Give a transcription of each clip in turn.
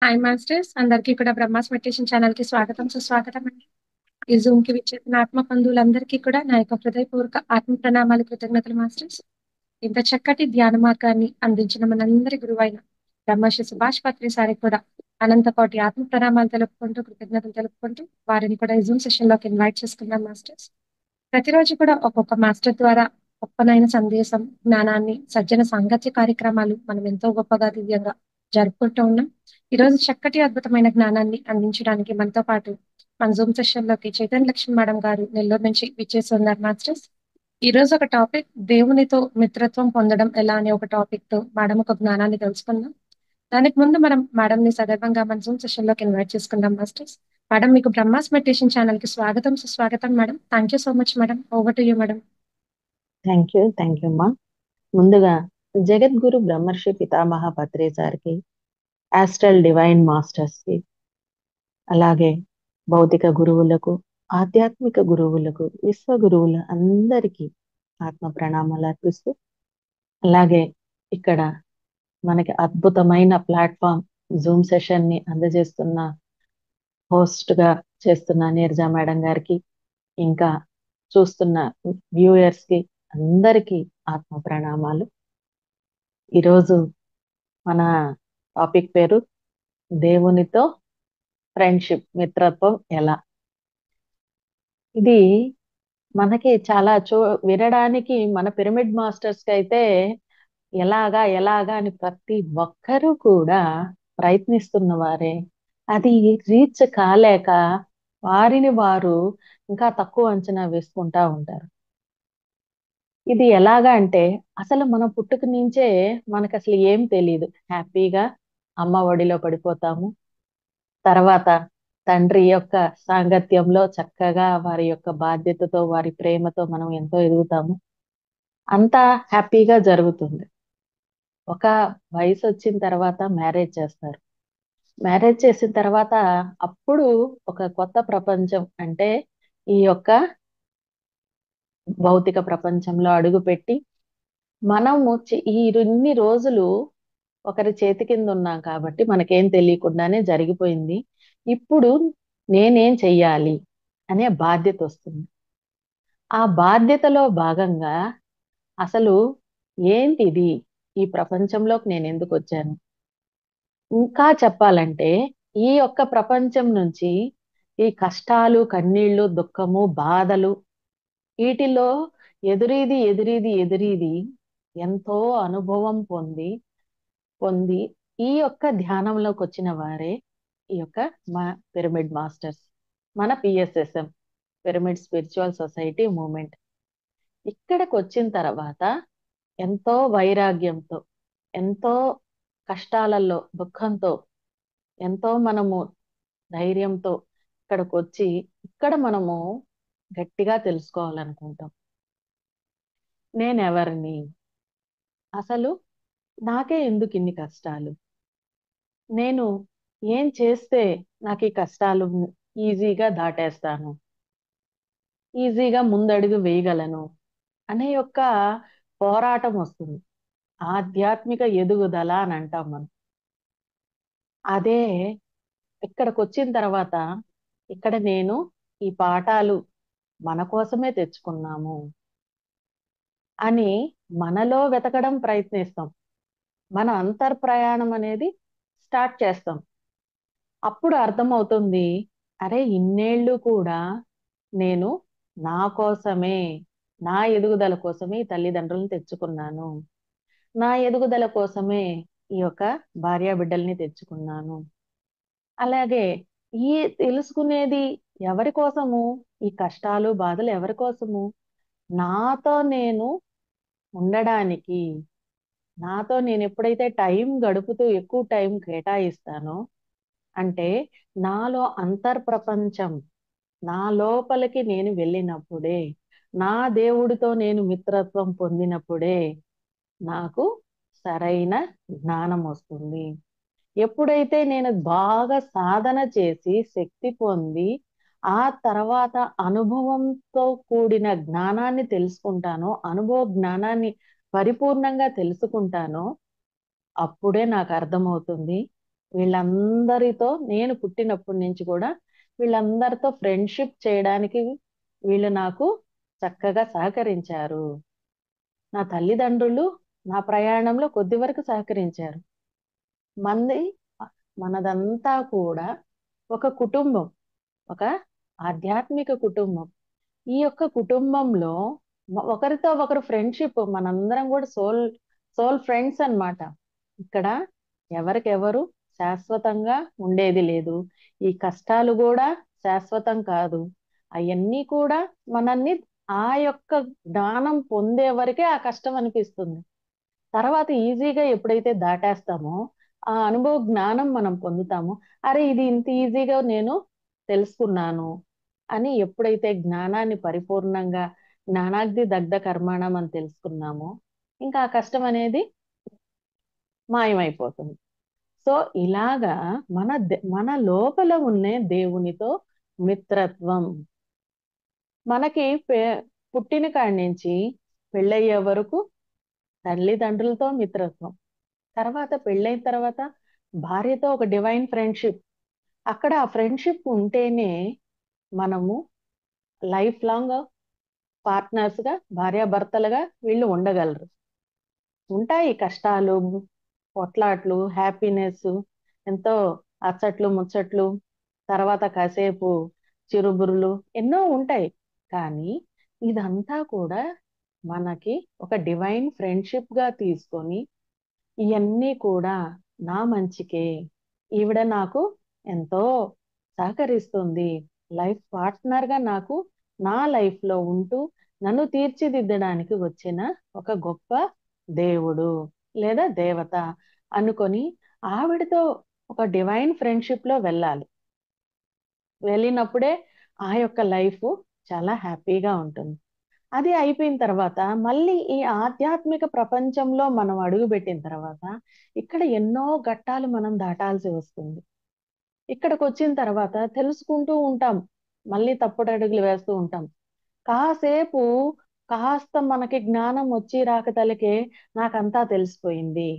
Hi masters, అందరికీ కూడా Brahma's meditation channel కి స్వాగతం సుస్వాగతం అండి. ఈ జూమ్ కి విచ్చేసిన ఆత్మ బంధువులందరికీ కూడా నా యొక్క హృదయపూర్వక ఆత్మ ప్రణామాలు, కృతజ్ఞతలు మాస్టర్స్. ఇంత చక్కటి ధ్యాన మార్గాన్ని అందించిన మనందరి గురువైన బ్రహ్మశ్రీ సుభాష్ పత్రి సారికి కూడా అనంత కోటి ఆత్మ ప్రణామాలు తెలుపుకుంటూ, కృతజ్ఞతలు తెలుపుకుంటూ వారిని కూడా ఈ జూమ్ సెషన్ లోకి ఇన్వైట్ చేసుకున్నాం మాస్టర్స్. ప్రతిరోజు కూడా ఒక్కొక్క మాస్టర్ ద్వారా గొప్పనైన సందేశం, జ్ఞానాన్ని, సజ్జన సాంగత్య కార్యక్రమాలు మనం ఎంతో గొప్పగా దివ్యంగా జరుపుకుంటూ ఉన్నాం. ఈ రోజు చక్కటి అద్భుతమైన జ్ఞానాన్ని అందించడానికి మనతో పాటు మన జూమ్ సెషన్ లోకి చైతన్య లక్ష్మి మేడం గారు నెల్లూరు నుంచి విచ్చేసి ఉన్నారు మాస్టర్స్. ఈ రోజు ఒక టాపిక్, దేవునితో మిత్రత్వం పొందడం ఎలా అనే ఒక టాపిక్ తో మేడం ఒక జ్ఞానాన్ని తెలుసుకుందాం. దానికి ముందు మనం మేడం ని సగర్వంగా మన జూమ్ సెషన్ లోకి ఇన్వైట్ చేసుకుందాం మాస్టర్స్. మేడం, మీకు బ్రహ్మాస్ మెడిటేషన్ ఛానల్ కి స్వాగతం సుస్వాగతం madam. Thank you so much madam. Over to you madam. Thank you అమ్మా. ముందుగా జగద్గురు బ్రహ్మర్షి పితామహ పత్రి సార్కి, ఆస్ట్రల్ డివైన్ మాస్టర్స్ కి, అలాగే భౌతిక గురువులకు, ఆధ్యాత్మిక గురువులకు, విశ్వ గురువుల అందరికీ ఆత్మ ప్రణామాలు అర్పిస్తూ, అలాగే ఇక్కడ మనకి అద్భుతమైన ప్లాట్ఫామ్ జూమ్ సెషన్ ని అందజేస్తున్న హోస్ట్ గా చేస్తున్న నీరజా మేడం గారికి, ఇంకా చూస్తున్న వ్యూయర్స్ కి అందరికీ ఆత్మ ప్రణామాలు. ఈరోజు మన టాపిక్ పేరు దేవునితో ఫ్రెండ్షిప్, మిత్రత్వం ఎలా. ఇది మనకి చాలా వినడానికి మన పిరమిడ్ మాస్టర్స్ కి అయితే ఎలాగా ఎలాగా అని ప్రతి ఒక్కరూ కూడా ప్రయత్నిస్తున్న వారే. అది రీచ్ కాలేక వారిని వారు ఇంకా తక్కువ అంచనా వేసుకుంటా ఉంటారు. ఇది ఎలాగా అంటే, అసలు మన పుట్టుక నుంచే మనకు అసలు ఏం తెలియదు. హ్యాపీగా అమ్మ ఒడిలో పడిపోతాము. తర్వాత తండ్రి యొక్క సాంగత్యంలో చక్కగా వారి యొక్క బాధ్యతతో, వారి ప్రేమతో మనం ఎంతో ఎదుగుతాము. అంతా హ్యాపీగా జరుగుతుంది. ఒక వయసు వచ్చిన తర్వాత మ్యారేజ్ చేస్తారు. మ్యారేజ్ చేసిన తర్వాత అప్పుడు ఒక కొత్త ప్రపంచం, అంటే ఈ యొక్క భౌతిక ప్రపంచంలో అడుగుపెట్టి మనము ఈ ఇన్ని రోజులు ఒకరి చేతి కింద ఉన్నాం కాబట్టి మనకేం తెలియకుండానే జరిగిపోయింది. ఇప్పుడు నేనేం చెయ్యాలి అనే బాధ్యత వస్తుంది. ఆ బాధ్యతలో భాగంగా అసలు ఏంటిది, ఈ ప్రపంచంలోకి నేను ఎందుకు వచ్చాను, ఇంకా చెప్పాలంటే ఈ యొక్క ప్రపంచం నుంచి ఈ కష్టాలు, కన్నీళ్లు, దుఃఖము, బాధలు, వీటిలో ఎదురీది ఎంతో అనుభవం పొంది పొంది ఈ యొక్క ధ్యానంలోకి వచ్చిన వారే ఈ యొక్క మా పిరమిడ్ మాస్టర్స్, మన PSSM, pyramid spiritual society moment. ఇక్కడికి వచ్చిన తర్వాత ఎంతో వైరాగ్యంతో, ఎంతో కష్టాలలో, దుఃఖంతో, ఎంతో మనము ధైర్యంతో ఇక్కడికి వచ్చి ఇక్కడ మనము గట్టిగా తెలుసుకోవాలనుకుంటాం. నేనెవరిని, అసలు నాకే ఎందుకు ఇన్ని కష్టాలు, నేను ఏం చేస్తే నాకు ఈ కష్టాలు ఈజీగా దాటేస్తాను, ఈజీగా ముందడుగు వేయగలను అనే యొక్క పోరాటం వస్తుంది. ఆధ్యాత్మిక ఎదుగుదల అని అంటాం మనం. అదే ఇక్కడికి వచ్చిన తర్వాత ఇక్కడ నేను ఈ పాఠాలు మన కోసమే తెచ్చుకున్నాము అని మనలో వెతకడం ప్రయత్నిస్తాం. మన అంతర్ప్రయాణం అనేది స్టార్ట్ చేస్తాం. అప్పుడు అర్థమవుతుంది, అరే ఇన్నేళ్ళు కూడా నేను నా కోసమే, నా ఎదుగుదల కోసమే ఈ తల్లిదండ్రులను తెచ్చుకున్నాను, నా ఎదుగుదల కోసమే ఈ యొక్క భార్యాబిడ్డల్ని తెచ్చుకున్నాను. అలాగే ఈ తెలుసుకునేది ఎవరి కోసము, ఈ కష్టాలు బాధలు ఎవరి కోసము, నాతో నేను ఉండడానికి, నాతో నేను ఎప్పుడైతే టైం గడుపుతూ ఎక్కువ టైం కేటాయిస్తానో, అంటే నాలో అంతర్ప్రపంచం, నా లోపలికి నేను వెళ్ళినప్పుడే, నా దేవుడితో నేను మిత్రత్వం పొందినప్పుడే నాకు సరైన జ్ఞానం వస్తుంది. ఎప్పుడైతే నేను బాగా సాధన చేసి శక్తి పొంది ఆ తర్వాత అనుభవంతో కూడిన జ్ఞానాన్ని తెలుసుకుంటానో, అనుభవ జ్ఞానాన్ని పరిపూర్ణంగా తెలుసుకుంటానో, అప్పుడే నాకు అర్థమవుతుంది వీళ్ళందరితో నేను పుట్టినప్పటి నుంచి కూడా వీళ్ళందరితో ఫ్రెండ్షిప్ చేయడానికి వీళ్ళు నాకు చక్కగా సహకరించారు. నా తల్లిదండ్రులు నా ప్రయాణంలో కొద్ది వరకు సహకరించారు. మంది మనదంతా కూడా ఒక కుటుంబం, ఒక ఆధ్యాత్మిక కుటుంబం. ఈ యొక్క కుటుంబంలో ఒకరితో ఒకరు ఫ్రెండ్షిప్, మనందరం కూడా సోల్ సోల్ ఫ్రెండ్స్ అన్నమాట. ఇక్కడ ఎవరికెవరు శాశ్వతంగా ఉండేది లేదు. ఈ కష్టాలు కూడా శాశ్వతం కాదు. అవన్నీ కూడా మనల్ని ఆ యొక్క జ్ఞానం పొందే వరకే ఆ కష్టం అనిపిస్తుంది. తర్వాత ఈజీగా ఎప్పుడైతే దాటేస్తామో ఆ అనుభవ జ్ఞానం మనం పొందుతామో, అరే ఇది ఇంత ఈజీగా నేను తెలుసుకున్నాను అని ఎప్పుడైతే జ్ఞానాన్ని పరిపూర్ణంగా జ్ఞానాగ్ని దగ్ధ కర్మాణం అని తెలుసుకున్నామో, ఇంకా ఆ కష్టం అనేది మాయమైపోతుంది. సో ఇలాగా మన లోపల ఉన్నే దేవునితో మిత్రత్వం మనకి పుట్టిన కాడి నుంచి పెళ్ళయ్యే వరకు తల్లిదండ్రులతో మిత్రత్వం, తర్వాత పెళ్ళైన తర్వాత భార్యతో ఒక డివైన్ ఫ్రెండ్షిప్. అక్కడ ఆ ఫ్రెండ్షిప్ ఉంటేనే మనము లైఫ్ లాంగ్ పార్ట్నర్స్ గా, భార్యాభర్తలుగా వీళ్ళు ఉండగలరు. ఉంటాయి కష్టాలు, పొట్లాట్లు, హ్యాపీనెస్, ఎంతో అచ్చట్లు ముచ్చట్లు, తర్వాత కాసేపు చిరుబురులు ఎన్నో ఉంటాయి. కానీ ఇదంతా కూడా మనకి ఒక డివైన్ ఫ్రెండ్షిప్ గా తీసుకొని ఇవన్నీ కూడా నా మంచికే, ఈవిడ నాకు ఎంతో సహకరిస్తుంది, లైఫ్ పార్ట్నర్ గా నాకు నా లైఫ్ లో ఉంటూ నన్ను తీర్చిదిద్దడానికి వచ్చిన ఒక గొప్ప దేవుడు లేదా దేవత అనుకొని ఆవిడతో ఒక డివైన్ ఫ్రెండ్షిప్ లో వెళ్ళాలి. వెళ్ళినప్పుడే ఆ యొక్క లైఫ్ చాలా హ్యాపీగా ఉంటుంది. అది అయిపోయిన తర్వాత మళ్ళీ ఈ ఆధ్యాత్మిక ప్రపంచంలో మనం అడుగుపెట్టిన తర్వాత ఇక్కడ ఎన్నో ఘట్టాలు మనం దాటాల్సి వస్తుంది. ఇక్కడికి వచ్చిన తర్వాత తెలుసుకుంటూ ఉంటాం, మళ్ళీ తప్పుడు అడుగులు వేస్తూ ఉంటాం. కాసేపు కాస్త మనకి జ్ఞానం వచ్చి రాకతలకే నాకంతా తెలిసిపోయింది,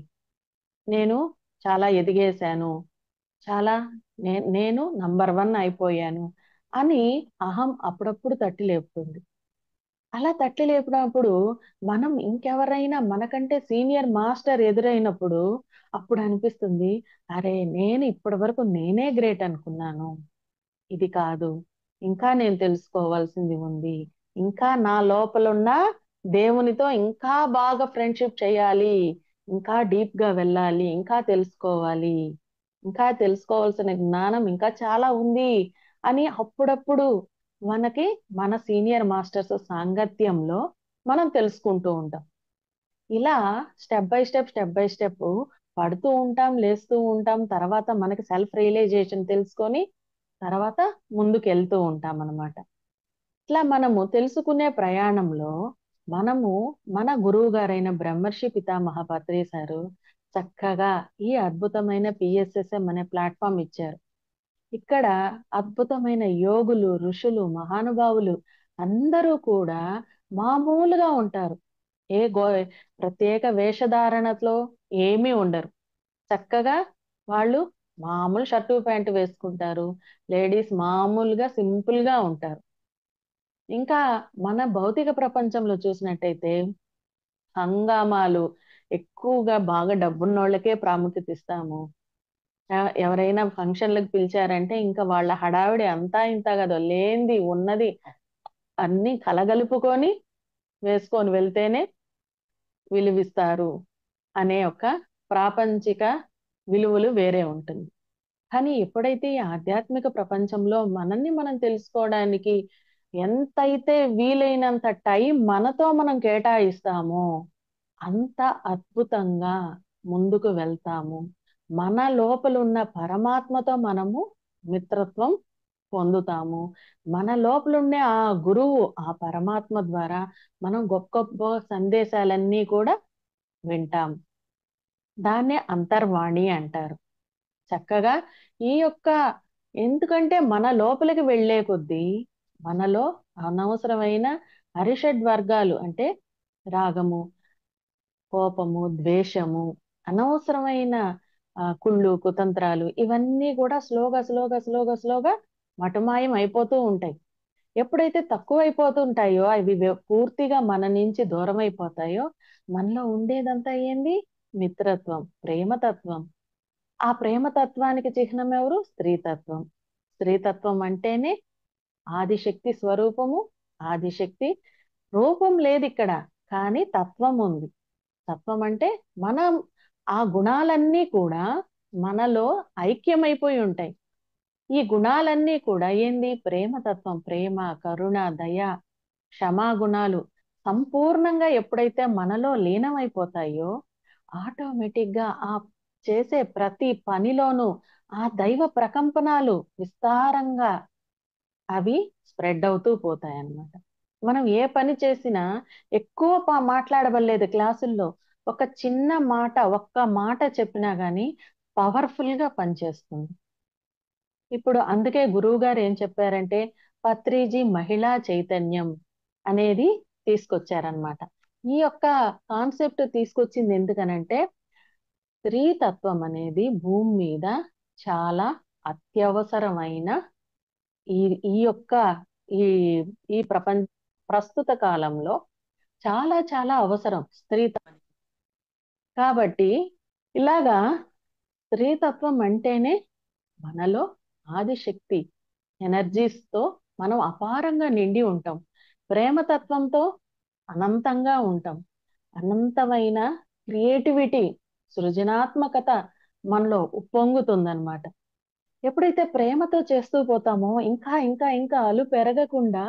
నేను చాలా ఎదిగేశాను, చాలా నేను నంబర్ 1 అయిపోయాను అని అహం అప్పుడప్పుడు తట్టి లేపుతుంది. అలా తట్టి లేపినప్పుడు మనం ఇంకెవరైనా మనకంటే సీనియర్ మాస్టర్ ఎదురైనప్పుడు అప్పుడు అనిపిస్తుంది, అరే నేను ఇప్పటి వరకు నేనే గ్రేట్ అనుకున్నాను, ఇది కాదు, ఇంకా నేను తెలుసుకోవాల్సింది ఉంది, ఇంకా నా లోపలున్న దేవునితో ఇంకా బాగా ఫ్రెండ్షిప్ చేయాలి, ఇంకా డీప్ గా వెళ్ళాలి, ఇంకా తెలుసుకోవాలి, ఇంకా తెలుసుకోవాల్సిన జ్ఞానం ఇంకా చాలా ఉంది అని అప్పుడప్పుడు మనకి మన సీనియర్ మాస్టర్స్ సాంగత్యంలో మనం తెలుసుకుంటూ ఉంటాం. ఇలా స్టెప్ బై స్టెప్ పడుతూ ఉంటాం, లేస్తూ ఉంటాం. తర్వాత మనకి సెల్ఫ్ రియలైజేషన్ తెలుసుకొని తర్వాత ముందుకు వెళ్తూ ఉంటాం అన్నమాట. ఇట్లా మనము తెలుసుకునే ప్రయాణంలో మనము మన గురువు గారైన బ్రహ్మర్షి పితామహ పత్రి సారు చక్కగా ఈ అద్భుతమైన పిఎస్ఎస్ఎం అనే ప్లాట్ఫామ్ ఇచ్చారు. ఇక్కడ అద్భుతమైన యోగులు, ఋషులు, మహానుభావులు అందరూ కూడా మామూలుగా ఉంటారు. ఏ గో ప్రత్యేక వేషధారణతో ఏమీ ఉండరు. చక్కగా వాళ్ళు మామూలు షర్టు ప్యాంటు వేసుకుంటారు. లేడీస్ మామూలుగా సింపుల్ గా ఉంటారు. ఇంకా మన భౌతిక ప్రపంచంలో చూసినట్టయితే హంగామాలు ఎక్కువగా, బాగా డబ్బున్నోళ్ళకే ప్రాముఖ్యత ఇస్తాము. ఎవరైనా ఫంక్షన్లకు పిలిచారంటే ఇంకా వాళ్ళ హడావిడి అంతా ఇంత కాదు, లేంది ఉన్నది అన్ని కలగలుపుకొని వేసుకొని వెళ్తేనే విలువిస్తారు అనే ఒక ప్రాపంచిక విలువలు వేరే ఉంటుంది. కానీ ఎప్పుడైతే ఈ ఆధ్యాత్మిక ప్రపంచంలో మనల్ని మనం తెలుసుకోవడానికి ఎంతైతే వీలైనంత టైం మనతో మనం కేటాయిస్తామో అంత అద్భుతంగా ముందుకు వెళ్తాము. మన లోపల ఉన్న పరమాత్మతో మనము మిత్రత్వం పొందుతాము. మన లోపల ఉండే ఆ గురువు, ఆ పరమాత్మ ద్వారా మనం గొప్ప గొప్ప సందేశాలన్నీ కూడా వింటాం. దాన్నే అంతర్వాణి అంటారు. చక్కగా ఈ యొక్క, ఎందుకంటే మన లోపలికి వెళ్ళే కొద్దీ మనలో అనవసరమైన అరిషడ్ వర్గాలు అంటే రాగము, కోపము, ద్వేషము, అనవసరమైన కుళ్ళు కుతంత్రాలు ఇవన్నీ కూడా స్లోగా స్లోగా స్లోగా స్లోగా మటుమాయం అయిపోతూ ఉంటాయి. ఎప్పుడైతే తక్కువైపోతుంటాయో అవి పూర్తిగా మన నుంచి దూరం అయిపోతాయో మనలో ఉండేదంతా ఏంది? మిత్రత్వం, ప్రేమతత్వం. ఆ ప్రేమతత్వానికి చిహ్నం ఎవరు? స్త్రీతత్వం. స్త్రీతత్వం అంటేనే ఆదిశక్తి స్వరూపము. ఆదిశక్తి రూపం లేదిక్కడ, కానీ తత్వం ఉంది. తత్వం అంటే మనం ఆ గుణాలన్నీ కూడా మనలో ఐక్యమైపోయి ఉంటాయి. ఈ గుణాలన్నీ కూడా ఏంది? ప్రేమతత్వం. ప్రేమ, కరుణ, దయ, క్షమా గుణాలు సంపూర్ణంగా ఎప్పుడైతే మనలో లీనమైపోతాయో ఆటోమేటిక్ గా ఆ చేసే ప్రతి పనిలోనూ ఆ దైవ ప్రకంపనాలు విస్తారంగా అవి స్ప్రెడ్ అవుతూ పోతాయన్నమాట. మనం ఏ పని చేసినా ఎక్కువ మాట్లాడబడలేదు క్లాసుల్లో. ఒక చిన్న మాట, ఒక్క మాట చెప్పినా గాని పవర్‌ఫుల్ గా పనిచేస్తుంది. ఇప్పుడు అందుకే గురువుగారు ఏం చెప్పారంటే, పత్రిజీ మహిళా చైతన్యం అనేది తీసుకొచ్చారన్నమాట. ఈ యొక్క కాన్సెప్ట్ తీసుకొచ్చింది ఎందుకనంటే, స్త్రీ తత్వం అనేది భూమి మీద చాలా అత్యవసరమైన ఈ ఈ యొక్క ఈ ఈ ప్రస్తుత కాలంలో చాలా చాలా అవసరం స్త్రీతత్వం. కాబట్టి ఇలాగా స్త్రీతత్వం అంటేనే మనలో ఆదిశక్తి ఎనర్జీస్ తో మనం అపారంగా నిండి ఉంటాం. ప్రేమతత్వంతో అనంతంగా ఉంటాం. అనంతమైన క్రియేటివిటీ, సృజనాత్మకత మనలో ఉప్పొంగుతుందన్నమాట. ఎప్పుడైతే ప్రేమతో చేస్తూ పోతామో ఇంకా ఇంకా ఇంకా అలు పెరగకుండా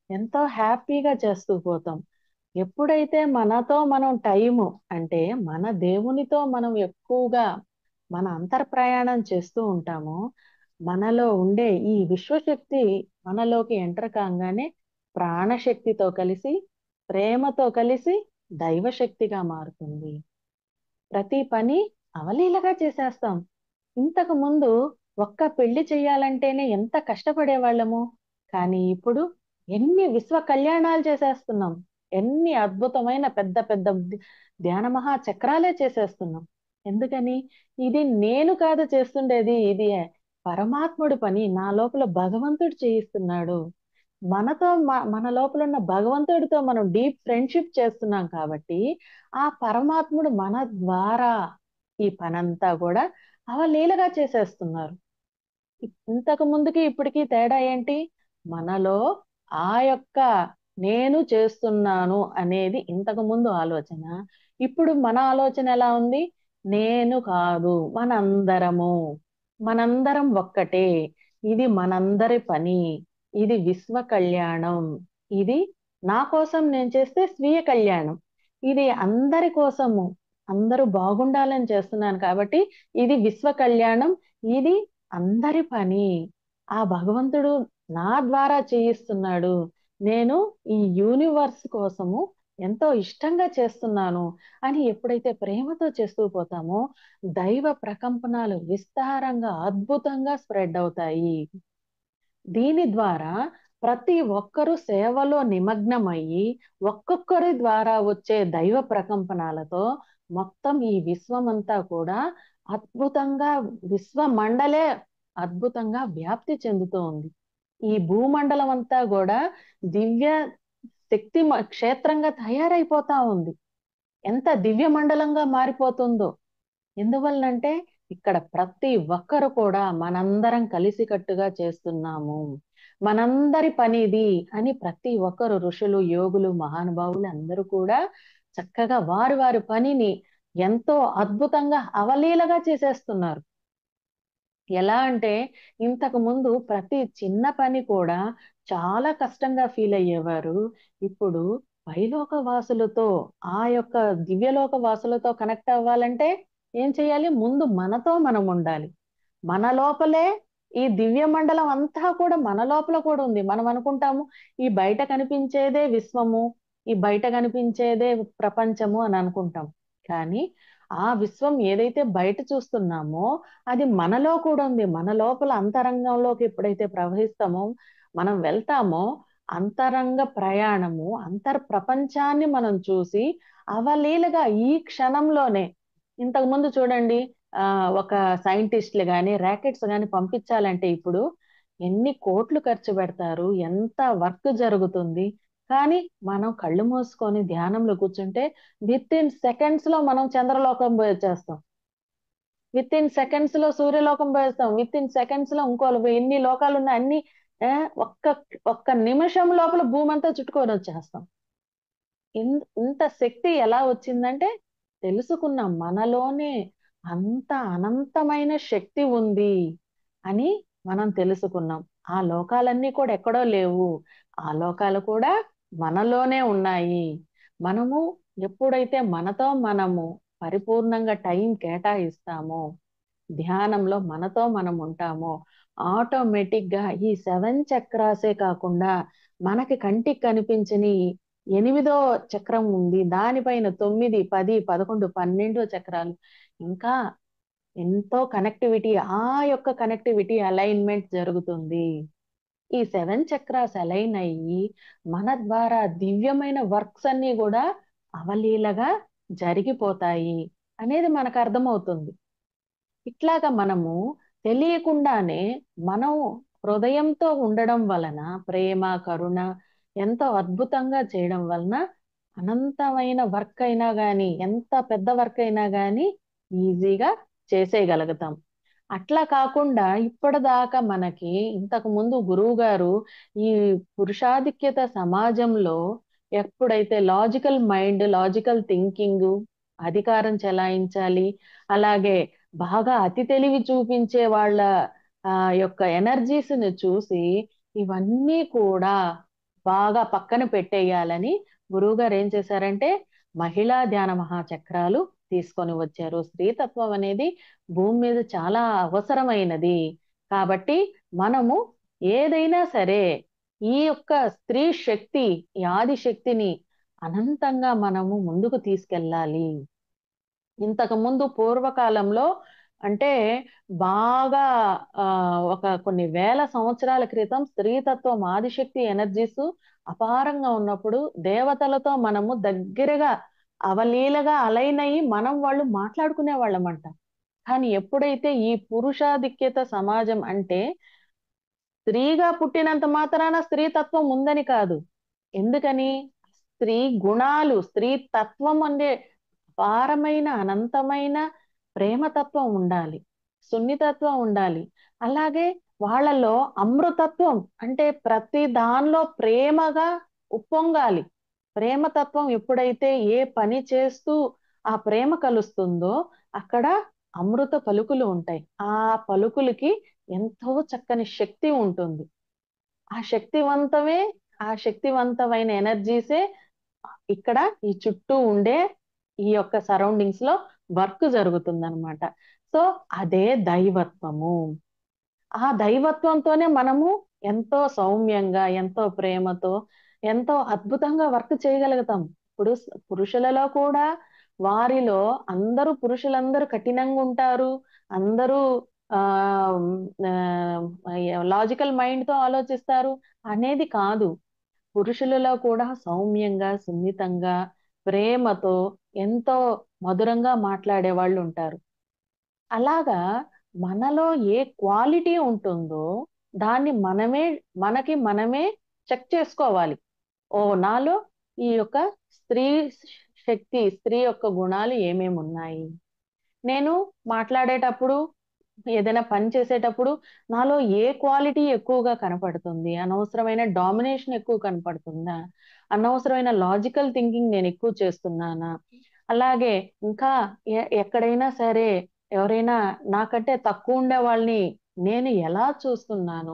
ఎంతో హ్యాపీగా చేస్తూ పోతాం. ఎప్పుడైతే మనతో మనం టైము అంటే మన దేవునితో మనం ఎక్కువగా మన అంతర్ప్రయాణం చేస్తూ ఉంటామో మనలో ఉండే ఈ విశ్వశక్తి మనలోకి ఎంటర్ కాగానే ప్రాణశక్తితో కలిసి ప్రేమతో కలిసి దైవశక్తిగా మారుతుంది. ప్రతి పని అవలీలగా చేసేస్తాం. ఇంతకు ముందు ఒక్క పెళ్లి చేయాలంటేనే ఎంత కష్టపడేవాళ్ళము. కానీ ఇప్పుడు ఎన్ని విశ్వ కళ్యాణాలు చేసేస్తున్నాం. ఎన్ని అద్భుతమైన పెద్ద పెద్ద ధ్యాన మహా చక్రాలే చేసేస్తున్నాం. ఎందుకని? ఇది నేను కాదు చేస్తుండేది. ఇది పరమాత్ముడి పని. నా లోపల భగవంతుడు చేయిస్తున్నాడు. మన లోపల ఉన్న భగవంతుడితో మనం డీప్ ఫ్రెండ్షిప్ చేస్తున్నాం కాబట్టి ఆ పరమాత్ముడు మన ద్వారా ఈ పనంతా కూడా అవలీలగా చేసేస్తున్నారు. ఇంతకు ముందుకి ఇప్పటికి తేడా ఏంటి? మనలో ఆ యొక్క నేను చేస్తున్నాను అనేది ఇంతకు ముందు ఆలోచన. ఇప్పుడు మన ఆలోచన ఎలా ఉంది? నేను కాదు, మనందరము. మనందరం ఒక్కటే. ఇది మనందరి పని. ఇది విశ్వ కళ్యాణం. ఇది నా కోసం నేను చేస్తే స్వీయ కళ్యాణం. ఇది అందరి కోసము, అందరూ బాగుండాలని చేస్తున్నాను కాబట్టి ఇది విశ్వ కళ్యాణం. ఇది అందరి పని. ఆ భగవంతుడు నా ద్వారా చేయిస్తున్నాడు. నేను ఈ యూనివర్స్ కోసము ఎంతో ఇష్టంగా చేస్తున్నాను అని ఎప్పుడైతే ప్రేమతో చేస్తూ పోతామో దైవ ప్రకంపనాలు విస్తారంగా అద్భుతంగా స్ప్రెడ్ అవుతాయి. దీని ద్వారా ప్రతి ఒక్కరూ సేవలో నిమగ్నమయ్యి ఒక్కొక్కరి ద్వారా వచ్చే దైవ ప్రకంపనాలతో మొత్తం ఈ విశ్వమంతా కూడా అద్భుతంగా విశ్వ మండలే అద్భుతంగా వ్యాప్తి చెందుతూ ఉంది. ఈ భూమండలం అంతా కూడా దివ్య శక్తి క్షేత్రంగా తయారైపోతా ఉంది. ఎంత దివ్య మండలంగా మారిపోతుందో. ఎందువల్లంటే ఇక్కడ ప్రతి ఒక్కరు కూడా మనందరం కలిసికట్టుగా చేస్తున్నాము. మనందరి పని ఇది అని ప్రతి ఒక్కరు ఋషులు, యోగులు, మహానుభావులు అందరూ కూడా చక్కగా వారి వారి పనిని ఎంతో అద్భుతంగా అవలీలగా చేసేస్తున్నారు. ఎలా అంటే ఇంతకు ముందు ప్రతి చిన్న పని కూడా చాలా కష్టంగా ఫీల్ అయ్యేవారు. ఇప్పుడు పైలోక వాసులతో ఆ యొక్క దివ్యలోక వాసులతో కనెక్ట్ అవ్వాలంటే ఏం చేయాలి? ముందు మనతో మనం ఉండాలి. మన లోపలే ఈ దివ్య మండలం అంతా కూడా మన లోపల కూడా ఉంది. మనం అనుకుంటాము ఈ బయట కనిపించేదే విశ్వము, ఈ బయట కనిపించేదే ప్రపంచము అని అనుకుంటాం. కానీ ఆ విశ్వం ఏదైతే బయట చూస్తున్నామో అది మనలో కూడా ఉంది. మన లోపల అంతరంగంలోకి ఎప్పుడైతే ప్రవహిస్తామో మనం వెళ్తామో అంతరంగ ప్రయాణము ప్రపంచాన్ని మనం చూసి అవలీలగా ఈ క్షణంలోనే ఇంతకు ముందు చూడండి ఒక సైంటిస్టులు గాని రాకెట్స్ గాని పంపించాలంటే ఇప్పుడు ఎన్ని కోట్లు ఖర్చు పెడతారు, ఎంత వర్క్ జరుగుతుంది. కానీ మనం కళ్ళు మూసుకొని ధ్యానంలో కూర్చుంటే విత్ ఇన్ సెకండ్స్ లో మనం చంద్రలోకం పోయొచ్చేస్తాం. విత్ ఇన్ సెకండ్స్ లో సూర్యలోకం పోయేస్తాం. విత్ ఇన్ సెకండ్స్ లో ఎన్ని లోకాలు ఉన్నాయి అన్ని ఆ, ఒక్క ఒక్క నిమిషం లోపల భూమి అంతా చుట్టుకొని వచ్చేస్తాం. ఇంత శక్తి ఎలా వచ్చిందంటే తెలుసుకున్నాం మనలోనే అంత అనంతమైన శక్తి ఉంది అని మనం తెలుసుకున్నాం. ఆ లోకాలన్నీ కూడా ఎక్కడో లేవు, ఆ లోకాలు కూడా మనలోనే ఉన్నాయి. మనము ఎప్పుడైతే మనతో మనము పరిపూర్ణంగా టైం కేటాయిస్తామో, ధ్యానంలో మనతో మనం ఉంటామో, ఆటోమేటిక్ గా ఈ 7 చక్రాసే కాకుండా మనకి కంటికి కనిపించని 8వ చక్రం ఉంది. దానిపైన 9, 10, 11, 12 చక్రాలు ఇంకా ఎంతో కనెక్టివిటీ, ఆ యొక్క కనెక్టివిటీ అలైన్మెంట్ జరుగుతుంది. ఈ 7 చక్రాస్ అలైన్ అయ్యి మన ద్వారా దివ్యమైన వర్క్స్ అన్ని కూడా అవలీలగా జరిగిపోతాయి అనేది మనకు అర్థమవుతుంది. ఇట్లాగా మనము తెలియకుండానే మనం హృదయంతో ఉండడం వలన ప్రేమ, కరుణ ఎంతో అద్భుతంగా చేయడం వలన అనంతమైన వర్క్ అయినా గాని, ఎంత పెద్ద వర్క్ అయినా గాని ఈజీగా చేసేయగలుగుతాం. అట్లా కాకుండా ఇప్పటిదాకా మనకి ఇంతకు ముందు గురువు గారు ఈ పురుషాధిక్యత సమాజంలో ఎప్పుడైతే లాజికల్ మైండ్, లాజికల్ థింకింగ్, అధికారం చెలాయించాలి, అలాగే బాగా అతి తెలివి చూపించే వాళ్ళ యొక్క ఎనర్జీస్ ని చూసి ఇవన్నీ కూడా బాగా పక్కన పెట్టేయాలని గురువుగారు ఏం చేశారంటే మహిళా ధ్యాన మహాచక్రాలు తీసుకొని వచ్చారు. స్త్రీతత్వం అనేది భూమి మీద చాలా అవసరమైనది. కాబట్టి మనము ఏదైనా సరే ఈ యొక్క స్త్రీ శక్తి, ఈ ఆది శక్తిని అనంతంగా మనము ముందుకు తీసుకెళ్ళాలి. ఇంతకు ముందు పూర్వకాలంలో అంటే బాగా ఒక కొన్ని వేల సంవత్సరాల క్రితం స్త్రీతత్వం, ఆదిశక్తి ఎనర్జీస్ అపారంగా ఉన్నప్పుడు దేవతలతో మనము దగ్గరగా అవలీలగా అలైన్ అయ్యి మనం వాళ్ళు మాట్లాడుకునే వాళ్ళమంట. కానీ ఎప్పుడైతే ఈ పురుషాధిక్యత సమాజం అంటే స్త్రీగా పుట్టినంత మాత్రాన స్త్రీతత్వం ఉందని కాదు. ఎందుకని? స్త్రీ గుణాలు, స్త్రీ తత్వం అంటే అపారమైన అనంతమైన ప్రేమతత్వం ఉండాలి, సున్నితత్వం ఉండాలి. అలాగే వాళ్ళలో అమృతత్వం అంటే ప్రతి దానిలో ప్రేమగా ఉప్పొంగాలి. ప్రేమతత్వం ఎప్పుడైతే ఏ పని చేస్తూ ఆ ప్రేమ కలుస్తుందో అక్కడ అమృత పలుకులు ఉంటాయి. ఆ పలుకులకి ఎంతో చక్కని శక్తి ఉంటుంది. ఆ శక్తివంతమే, ఆ శక్తివంతమైన ఎనర్జీసే ఇక్కడ ఈ చుట్టూ ఉండే ఈ యొక్క సరౌండింగ్స్ లో వర్క్ జరుగుతుందన్నమాట. సో అదే దైవత్వము. ఆ దైవత్వంతోనే మనము ఎంతో సౌమ్యంగా, ఎంతో ప్రేమతో, ఎంతో అద్భుతంగా వర్క్ చేయగలుగుతాం. ఇప్పుడు పురుషులలో కూడా వారిలో పురుషులందరూ కఠినంగా ఉంటారు. అందరూ ఆహ్, లాజికల్ మైండ్ తో ఆలోచిస్తారు అనేది కాదు. పురుషులలో కూడా సౌమ్యంగా, సున్నితంగా, ప్రేమతో ఎంతో మధురంగా మాట్లాడే వాళ్ళు ఉంటారు. అలాగా మనలో ఏ క్వాలిటీ ఉంటుందో దాన్ని మనమే చెక్ చేసుకోవాలి. నాలో ఈ యొక్క స్త్రీ శక్తి, స్త్రీ యొక్క గుణాలు ఏమేమి ఉన్నాయి. నేను మాట్లాడేటప్పుడు, ఏదైనా పని చేసేటప్పుడు నాలో ఏ క్వాలిటీ ఎక్కువగా కనపడుతుంది? అనవసరమైన డామినేషన్ ఎక్కువ కనపడుతుందా? అనవసరమైన లాజికల్ థింకింగ్ నేను ఎక్కువ చేస్తున్నానా? అలాగే ఇంకా ఎక్కడైనా సరే ఎవరైనా నాకంటే తక్కువ ఉండే వాళ్ళని నేను ఎలా చూస్తున్నాను?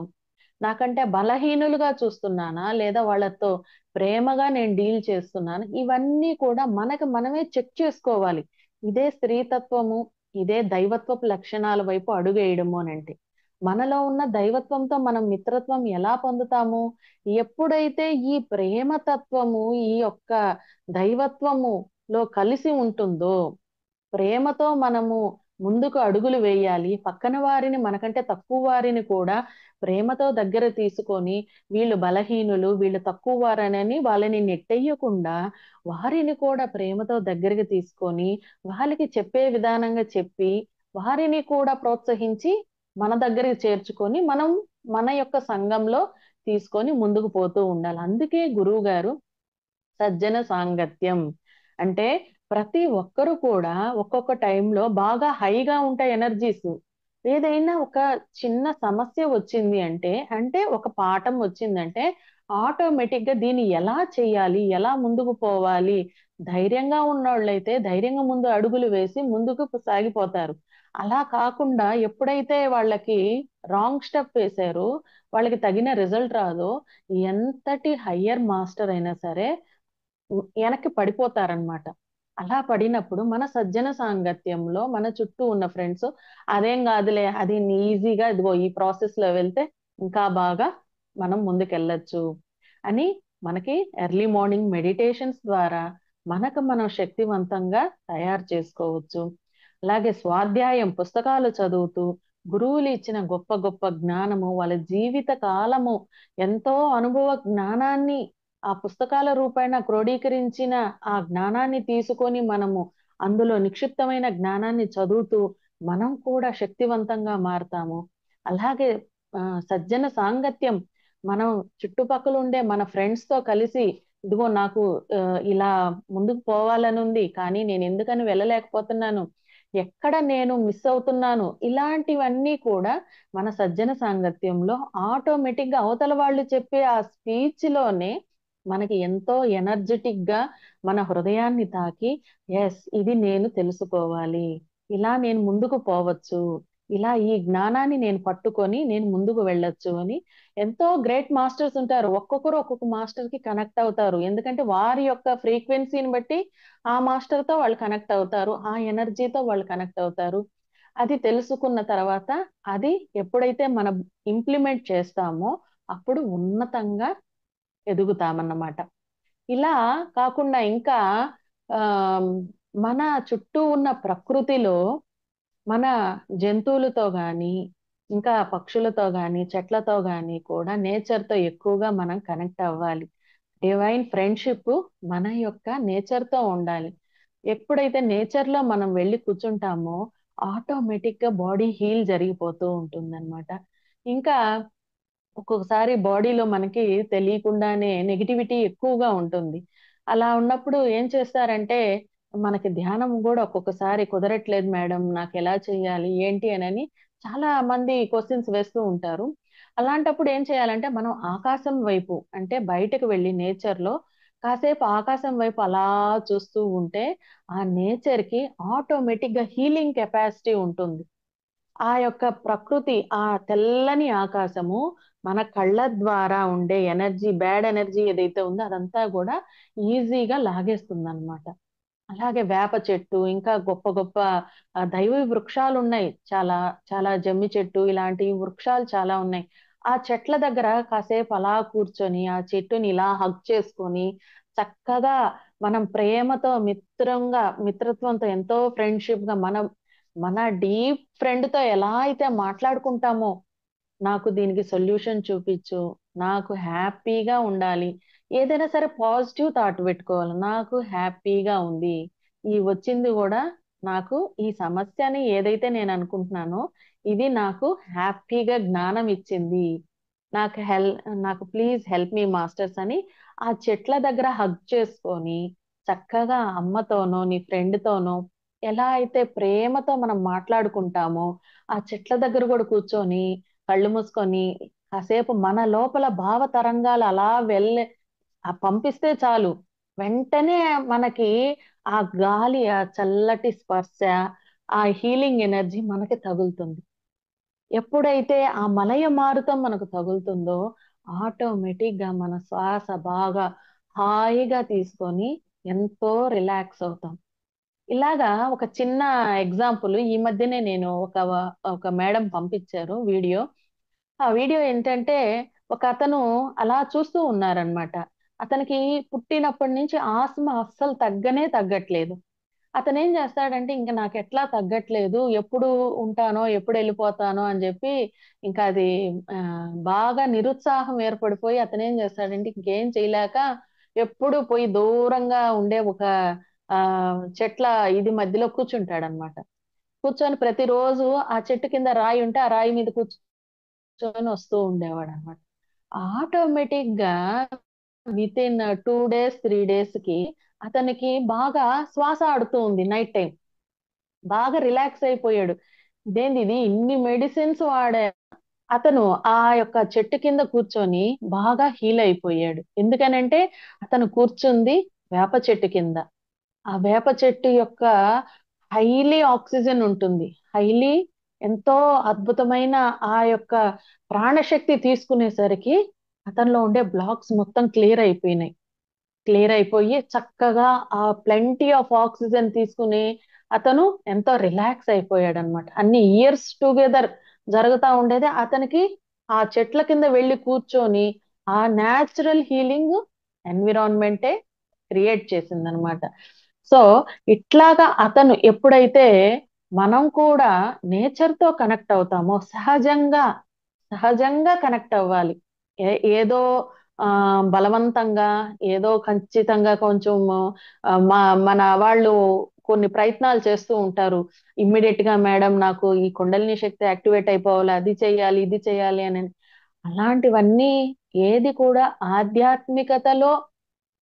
నాకంటే బలహీనులుగా చూస్తున్నానా? లేదా వాళ్ళతో ప్రేమగా నేను డీల్ చేస్తున్నాను? ఇవన్నీ కూడా మనకు మనమే చెక్ చేసుకోవాలి. ఇదే స్త్రీతత్వము, ఇదే దైవత్వపు లక్షణాల వైపు అడుగేయడము అనంటే. మనలో ఉన్న దైవత్వంతో మనం మిత్రత్వం ఎలా పొందుతాము? ఎప్పుడైతే ఈ ప్రేమ తత్వము, ఈ యొక్క దైవత్వములో కలిసి ఉంటుందో, ప్రేమతో మనము ముందుకు అడుగులు వేయాలి. పక్కన వారిని, మనకంటే తక్కువ వారిని కూడా ప్రేమతో దగ్గర తీసుకొని, వీళ్ళు బలహీనులు, వీళ్ళు తక్కువ వారనని వాళ్ళని నెట్టెయ్యకుండా, వారిని కూడా ప్రేమతో దగ్గరికి తీసుకొని, వాళ్ళకి చెప్పే విధానంగా చెప్పి, వారిని కూడా ప్రోత్సహించి మన దగ్గరికి చేర్చుకొని మనం మన యొక్క సంఘంలో తీసుకొని ముందుకు పోతూ ఉండాలి. అందుకే గురువు గారు సజ్జన సాంగత్యం అంటే ప్రతి ఒక్కరు కూడా ఒక్కొక్క టైంలో బాగా హైగా ఉంటాయి ఎనర్జీస్. ఏదైనా ఒక చిన్న సమస్య వచ్చింది అంటే, అంటే ఒక పాఠం వచ్చిందంటే ఆటోమేటిక్‌గా దీన్ని ఎలా చేయాలి? ఎలా ముందుకు పోవాలి? ధైర్యంగా ఉన్నోళ్ళైతే ధైర్యంగా ముందు అడుగులు వేసి ముందుకు సాగిపోతారు. అలా కాకుండా ఎప్పుడైతే వాళ్ళకి రాంగ్ స్టెప్ వేశారో, వాళ్ళకి తగిన రిజల్ట్ రాదో, ఎంతటి హయ్యర్ మాస్టర్ అయినా సరే ఎనక్కి పడిపోతారనమాట. అలా పడినప్పుడు మన సజ్జన సాంగత్యంలో మన చుట్టూ ఉన్న ఫ్రెండ్స్ అదేం గాదులే అది ఈజీగా ఇదిగో ఈ ప్రాసెస్‌లో వెళ్తే ఇంకా బాగా మనం ముందుకెళ్ళొచ్చు అని మనకి ఎర్లీ మార్నింగ్ మెడిటేషన్స్ ద్వారా మనకు మనం శక్తివంతంగా తయారు చేసుకోవచ్చు. అలాగే స్వాధ్యాయం పుస్తకాలు చదువుతూ గురువులు ఇచ్చిన గొప్ప గొప్ప జ్ఞానము వాళ్ళ జీవిత కాలము ఎంతో అనుభవ జ్ఞానాన్ని ఆ పుస్తకాల రూపేణ క్రోడీకరించిన ఆ జ్ఞానాన్ని తీసుకొని మనము అందులో నిక్షిప్తమైన జ్ఞానాన్ని చదువుతూ మనం కూడా శక్తివంతంగా మారతాము. అలాగే సజ్జన సాంగత్యం మనం చుట్టుపక్కల ఉండే మన ఫ్రెండ్స్‌తో కలిసి ఇదిగో నాకు ఇలా ముందుకు పోవాలనుంది. కానీ నేనెందుకని వెళ్ళలేకపోతున్నాను. ఎక్కడ నేను మిస్ అవుతున్నాను. ఇలాంటివన్నీ కూడా మన సజ్జన సాంగత్యంలో ఆటోమేటిక్‌గా అవతల వాళ్ళు చెప్పే ఆ స్పీచ్‌లోనే మనకి ఎంతో ఎనర్జిటిక్‌గా మన హృదయాన్ని తాకి, యెస్! ఇది నేను తెలుసుకోవాలి. ఇలా నేను ముందుకు పోవచ్చు. ఇలా ఈ జ్ఞానాన్ని నేను పట్టుకొని నేను ముందుకు వెళ్ళొచ్చు అని ఎంతో గ్రేట్ మాస్టర్స్ ఉంటారు. ఒక్కొక్కరు ఒక్కొక్క మాస్టర్‌కి కనెక్ట్ అవుతారు. ఎందుకంటే వారి యొక్క ఫ్రీక్వెన్సీని బట్టి ఆ మాస్టర్‌తో వాళ్ళు కనెక్ట్ అవుతారు. ఆ ఎనర్జీతో వాళ్ళు కనెక్ట్ అవుతారు. అది తెలుసుకున్న తర్వాత అది ఎప్పుడైతే మనం ఇంప్లిమెంట్ చేస్తామో అప్పుడు ఉన్నతంగా ఎదుగుతామన్నమాట. ఇలా కాకుండా ఇంకా ఆహ్, మన చుట్టూ ఉన్న ప్రకృతిలో మన జంతువులతో గాని, ఇంకా పక్షులతో గాని, చెట్లతో గాని కూడా నేచర్‌తో ఎక్కువగా మనం కనెక్ట్ అవ్వాలి. డివైన్ ఫ్రెండ్‌షిప్ మన యొక్క నేచర్‌తో ఉండాలి. ఎప్పుడైతే నేచర్‌లో మనం వెళ్లి కూర్చుంటామో ఆటోమేటిక్‌గా బాడీ హీల్ జరిగిపోతూ ఉంటుందన్నమాట. ఇంకా ఒక్కొక్కసారి బాడీలో మనకి తెలియకుండానే నెగటివిటీ ఎక్కువగా ఉంటుంది. అలా ఉన్నప్పుడు ఏం చేస్తారంటే, మనకి ధ్యానం గూడా ఒక్కొక్కసారి కుదరట్లేదు మేడం. నాకెలా చేయాలి? ఏంటి అనని చాలా మంది క్వెషన్స్ వేస్తూ ఉంటారు. అలాంటప్పుడు ఏం చేయాలంటే, మనం ఆకాశం వైపు అంటే బయటకు వెళ్లి నేచర్‌లో కాసేపు ఆకాశం వైపు అలా చూస్తూ ఉంటే, ఆ నేచర్‌కి ఆటోమేటిక్‌గా హీలింగ్ కెపాసిటీ ఉంటుంది. ఆ యొక్క ప్రకృతి, ఆ తెల్లని ఆకాశము మన కళ్ళ ద్వారా ఉండే ఎనర్జీ, బ్యాడ్ ఎనర్జీ ఏదైతే ఉందో అదంతా గూడా ఈజీగా లాగేస్తుందనమాట. అలాగే వేప చెట్టు, ఇంకా గొప్ప గొప్ప దైవ వృక్షాలున్నాయి. చాలా, చాలా జమ్మి చెట్టు ఇలాంటి వృక్షాలు చాలా ఉన్నాయి. ఆ చెట్ల దగ్గర కాసేపు అలా కూర్చొని, ఆ చెట్టుని ఇలా హగ్ చేసుకొని, చక్కగా మనం ప్రేమతో, మిత్రత్వంతో ఎంతో ఫ్రెండ్‌షిప్‌గా మనం మన డీప్ ఫ్రెండ్‌తో ఎలా అయితే మాట్లాడుకుంటామో నాకు దీనికి సొల్యూషన్ చూపిచ్చు. నాకు హ్యాపీగా ఉండాలి. ఏదైనా సరే పాజిటివ్ థాట్ పెట్టుకోవాలి. నాకు హ్యాపీగా ఉంది. ఈ వచ్చింది గూడా నాకు ఈ సమస్యని ఏదైతే నేననుకుంటున్నానో, ఇది నాకు హ్యాపీగా జ్ఞానం ఇచ్చింది. నాకు నాకు ప్లీజ్ హెల్ప్ మీ మాస్టర్స్ అని ఆ చెట్ల దగ్గర హగ్ చేసుకొని, చక్కగా అమ్మతోనో, నీ ఫ్రెండ్‌తోనో ఎలా అయితే ప్రేమతో మనం మాట్లాడుకుంటామో, ఆ చెట్ల దగ్గర గూడా కూర్చొని కళ్ళు మూసుకొని కాసేపు మన లోపల భావ తరంగాలు అలా పంపిస్తే చాలు. వెంటనే మనకి ఆ గాలి, ఆ చల్లటి స్పర్శ, ఆ హీలింగ్ ఎనర్జీ మనకి తగులుతుంది. ఎప్పుడైతే ఆ మలయ మారుతం మనకు తగులుతుందో, ఆటోమేటిక్‌గా మన శ్వాస బాగా హాయిగా తీసుకొని ఎంతో రిలాక్స్ అవుతాం. ఇలాగా ఒక చిన్న ఎగ్జాంపుల్ ఈ మధ్యనే నేను ఒక మేడం పంపించారు వీడియో. ఆ వీడియో ఏంటంటే, ఒకతను అలా చూస్తూ ఉన్నారనమాట. అతనికి పుట్టినప్పటి నుంచి ఆస్మా అస్సలు తగ్గట్లేదు. అతనేం జేస్తాడంటే, ఇంక నాకెట్లా తగ్గట్లేదు. ఎప్పుడు ఉంటానో, ఎప్పుడెళ్ళిపోతానో అని జెప్పి, ఇంకా అది బాగా నిరుత్సాహం ఏర్పడిపోయి అతనేం జేస్తాడంటే, ఇంకేం చేయలేక ఎప్పుడు పోయి దూరంగా ఉండే ఒక చెట్ల ఇది మధ్యలో కూర్చుంటాడనమాట. కూర్చొని ప్రతిరోజు ఆ చెట్టు కింద రాయి ఉంటే ఆ రాయి మీద కూర్చొని వస్తూ ఉండేవాడు అనమాట. ఆటోమేటిక్ గా విత్ ఇన్ 2 డేస్ 3 డేస్ కి అతనికి బాగా శ్వాస ఆడుతూ ఉంది నైట్ టైం. బాగా రిలాక్స్ అయిపోయాడు. ఇదేంది ఇది, ఇన్ని మెడిసిన్స్ వాడా అతను ఆ యొక్క చెట్టు కింద కూర్చొని బాగా హీల్ అయిపోయాడు. ఎందుకనంటే అతను కూర్చుంది వేప చెట్టు కింద. ఆ వేప చెట్టు యొక్క హైలీ ఆక్సిజన్ ఉంటుంది. హైలీ, ఎంతో అద్భుతమైన ఆ యొక్క ప్రాణశక్తి తీసుకునేసరికి అతనిలో ఉండే బ్లాక్స్ మొత్తం క్లియర్ అయిపోయినాయి. క్లియర్ అయిపోయి చక్కగా ఆ ప్లెంటీ ఆఫ్ ఆక్సిజన్ తీసుకుని అతను ఎంతో రిలాక్స్ అయిపోయాడు అనమాట. అన్ని ఇయర్స్ టుగెదర్ జరుగుతా ఉండేది అతనికి. ఆ చెట్ల కింద వెళ్ళి కూర్చొని ఆ న్యాచురల్ హీలింగ్ ఎన్విరాన్మెంటే క్రియేట్ చేసింది అనమాట. సో ఇట్లాగా అతను ఎప్పుడైతే మనం కూడా నేచర్ తో కనెక్ట్ అవుతామో, సహజంగా సహజంగా కనెక్ట్ అవ్వాలి. ఏదో ఆ బలవంతంగా, ఏదో ఖచ్చితంగా కొంచెం మన వాళ్ళు కొన్ని ప్రయత్నాలు చేస్తూ ఉంటారు. ఇమ్మీడియట్ గా మేడం నాకు ఈ కుండలిని శక్తి యాక్టివేట్ అయిపోవాలి, అది చేయాలి ఇది చేయాలి అని. అలాంటివన్నీ ఏది కూడా ఆధ్యాత్మికతలో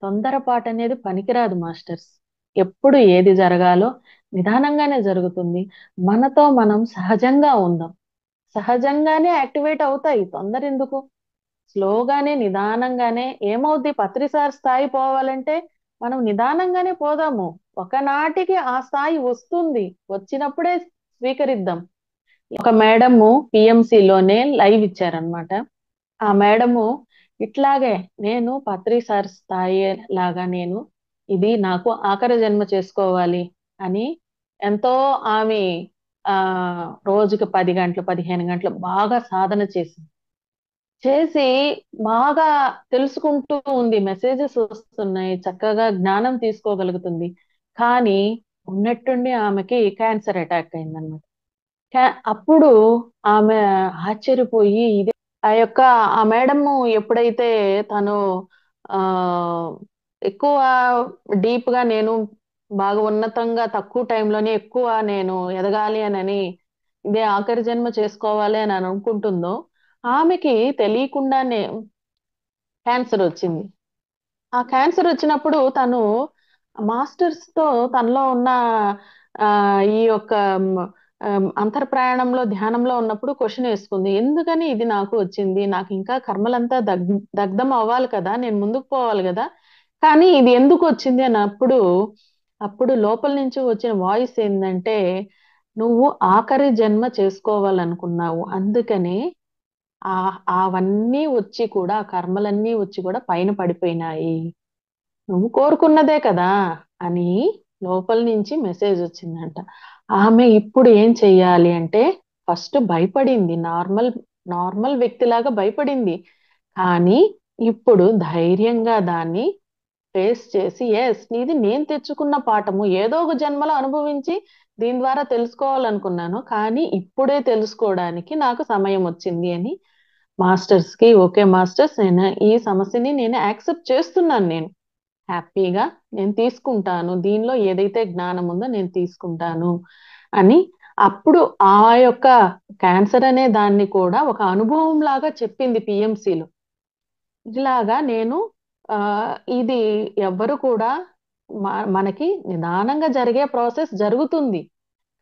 తొందరపాటు అనేది పనికిరాదు మాస్టర్స్. ఎప్పుడు ఏది జరగాలో నిదానంగానే జరుగుతుంది. మనతో మనం సహజంగా ఉందాం. సహజంగానే యాక్టివేట్ అవుతాయి, తొందర ఎందుకు? స్లోగానే నిదానంగానే ఏమవుద్ది, పత్రిసార్ స్థాయి పోవాలంటే మనం నిదానంగానే పోదాము. ఒకనాటికి ఆ స్థాయి వస్తుంది, వచ్చినప్పుడే స్వీకరిద్దాం. ఒక మేడము పిఎంసిలోనే లైవ్ ఇచ్చారనమాట. ఆ మేడము ఇట్లాగే నేను పత్రిసార్ స్థాయి లాగా నేను ఇది నాకు ఆఖరి జన్మ చేసుకోవాలి అని ఎంతో ఆమె ఆ రోజుకి 10 గంటలు 15 గంటలు బాగా సాధన చేసింది. చేసి బాగా తెలుసుకుంటూ ఉంది. మెసేజెస్ వస్తున్నాయి. చక్కగా జ్ఞానం తీసుకోగలుగుతుంది. కానీ ఉన్నట్టుండి ఆమెకి క్యాన్సర్ అటాక్ అయిందనమాట. అప్పుడు ఆమె ఆశ్చర్యపోయి ఇదే ఆ యొక్క ఆ మేడము ఎప్పుడైతే తను ఆ ఎక్కువ డీప్ గా నేను బాగా ఉన్నతంగా తక్కువ టైంలోనే ఎక్కువ నేను ఎదగాలి అని ఇదే ఆఖరి జన్మ చేసుకోవాలి అని అనుకుంటుందో, ఆమెకి తెలియకుండానే క్యాన్సర్ వచ్చింది. ఆ క్యాన్సర్ వచ్చినప్పుడు తను మాస్టర్స్ తో తనలో ఉన్న ఆ, ఈ యొక్క అంతర్ప్రయాణంలో ధ్యానంలో ఉన్నప్పుడు క్వశ్చన్ వేసుకుంది. ఎందుకని ఇది నాకు వచ్చింది? నాకు ఇంకా కర్మలంతా దగ్ధం అవ్వాలి కదా, నేను ముందుకు పోవాలి కదా, కానీ ఇది ఎందుకు వచ్చింది అన్నప్పుడు అప్పుడు లోపల నుంచి వచ్చిన వాయిస్ ఏంటంటే, నువ్వు ఆఖరి జన్మ చేసుకోవాలనుకున్నావు, అందుకని ఆ అవన్నీ వచ్చి కూడా, ఆ కర్మలన్నీ వచ్చి కూడా పైన పడిపోయినాయి, నువ్వు కోరుకున్నదే కదా అని లోపల నుంచి మెసేజ్ వచ్చిందంట. ఆమె ఇప్పుడు ఏం చెయ్యాలి అంటే, ఫస్ట్ భయపడింది, నార్మల్ నార్మల్ వ్యక్తిలాగా భయపడింది. కానీ ఇప్పుడు ధైర్యంగా దాన్ని ఫేస్ చేసి, ఎస్ ఇది నేను తెచ్చుకున్న పాఠము, ఏదో ఒక జన్మలో అనుభవించి దీని ద్వారా తెలుసుకోవాలనుకున్నాను, కానీ ఇప్పుడే తెలుసుకోవడానికి నాకు సమయం వచ్చింది అని మాస్టర్స్ కి, ఓకే మాస్టర్స్ నేను ఈ సమస్యని నేను యాక్సెప్ట్ చేస్తున్నాను, నేను హ్యాపీగా నేను తీసుకుంటాను, దీనిలో ఏదైతే జ్ఞానం ఉందో నేను తీసుకుంటాను అని అప్పుడు ఆ యొక్క క్యాన్సర్ అనే దాన్ని కూడా ఒక అనుభవం లాగా చెప్పింది పిఎంసిలో. ఇలాగా నేను ఆ ఇది ఎవ్వరు కూడా మనకి నిదానంగా జరిగే ప్రాసెస్ జరుగుతుంది.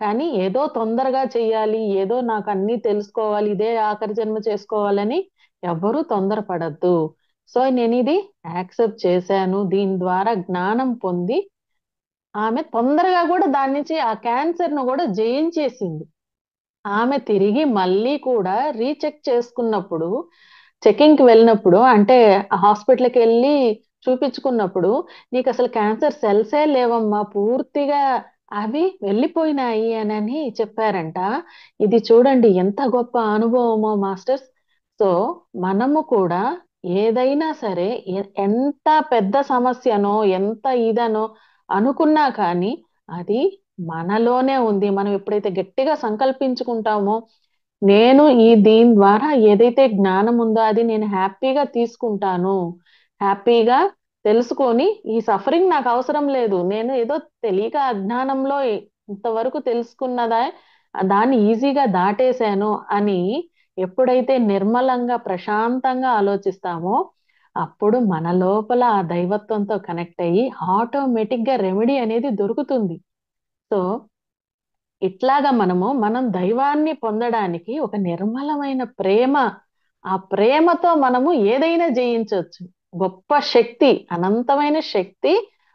కానీ ఏదో తొందరగా చెయ్యాలి, ఏదో నాకు అన్నీ తెలుసుకోవాలి, ఇదే ఆఖరి జన్మ చేసుకోవాలని ఎవ్వరూ తొందరపడద్దు. సో నేను ఇది యాక్సెప్ట్ చేశాను, దీని ద్వారా జ్ఞానం పొంది ఆమె తొందరగా కూడా దాని నుంచి ఆ క్యాన్సర్ ను కూడా జయించేసింది. ఆమె తిరిగి మళ్ళీ కూడా రీచెక్ చేసుకున్నప్పుడు, చెకింగ్ కి వెళ్ళినప్పుడు, అంటే హాస్పిటల్కి వెళ్ళి చూపించుకున్నప్పుడు, నీకు అసలు క్యాన్సర్ సెల్సే లేవమ్మా, పూర్తిగా అవి వెళ్ళిపోయినాయి అని చెప్పారంట. ఇది చూడండి ఎంత గొప్ప అనుభవమో మాస్టర్స్. సో మనము కూడా ఏదైనా సరే ఎంత పెద్ద సమస్యనో ఎంత ఇదనో అనుకున్నా కానీ అది మనలోనే ఉంది. మనం ఎప్పుడైతే గట్టిగా సంకల్పించుకుంటామో, నేను దీని ద్వారా ఏదైతే జ్ఞానం ఉందో అది నేను హ్యాపీగా తీసుకుంటాను, హ్యాపీగా తెలుసుకొని ఈ సఫరింగ్ నాకు అవసరం లేదు, నేను ఏదో తెలియక అజ్ఞానంలో ఇంతవరకు తెలుసుకున్నదా దాన్ని ఈజీగా దాటేశాను అని ఎప్పుడైతే నిర్మలంగా ప్రశాంతంగా ఆలోచిస్తామో అప్పుడు మన లోపల ఆ దైవత్వంతో కనెక్ట్ అయ్యి ఆటోమేటిక్ గా రెమెడీ అనేది దొరుకుతుంది. సో ఇట్లాగా మనం దైవాన్ని పొందడానికి ఒక నిర్మలమైన ప్రేమ, ఆ ప్రేమతో మనము ఏదైనా జయించవచ్చు. గొప్ప శక్తి, అనంతమైన శక్తి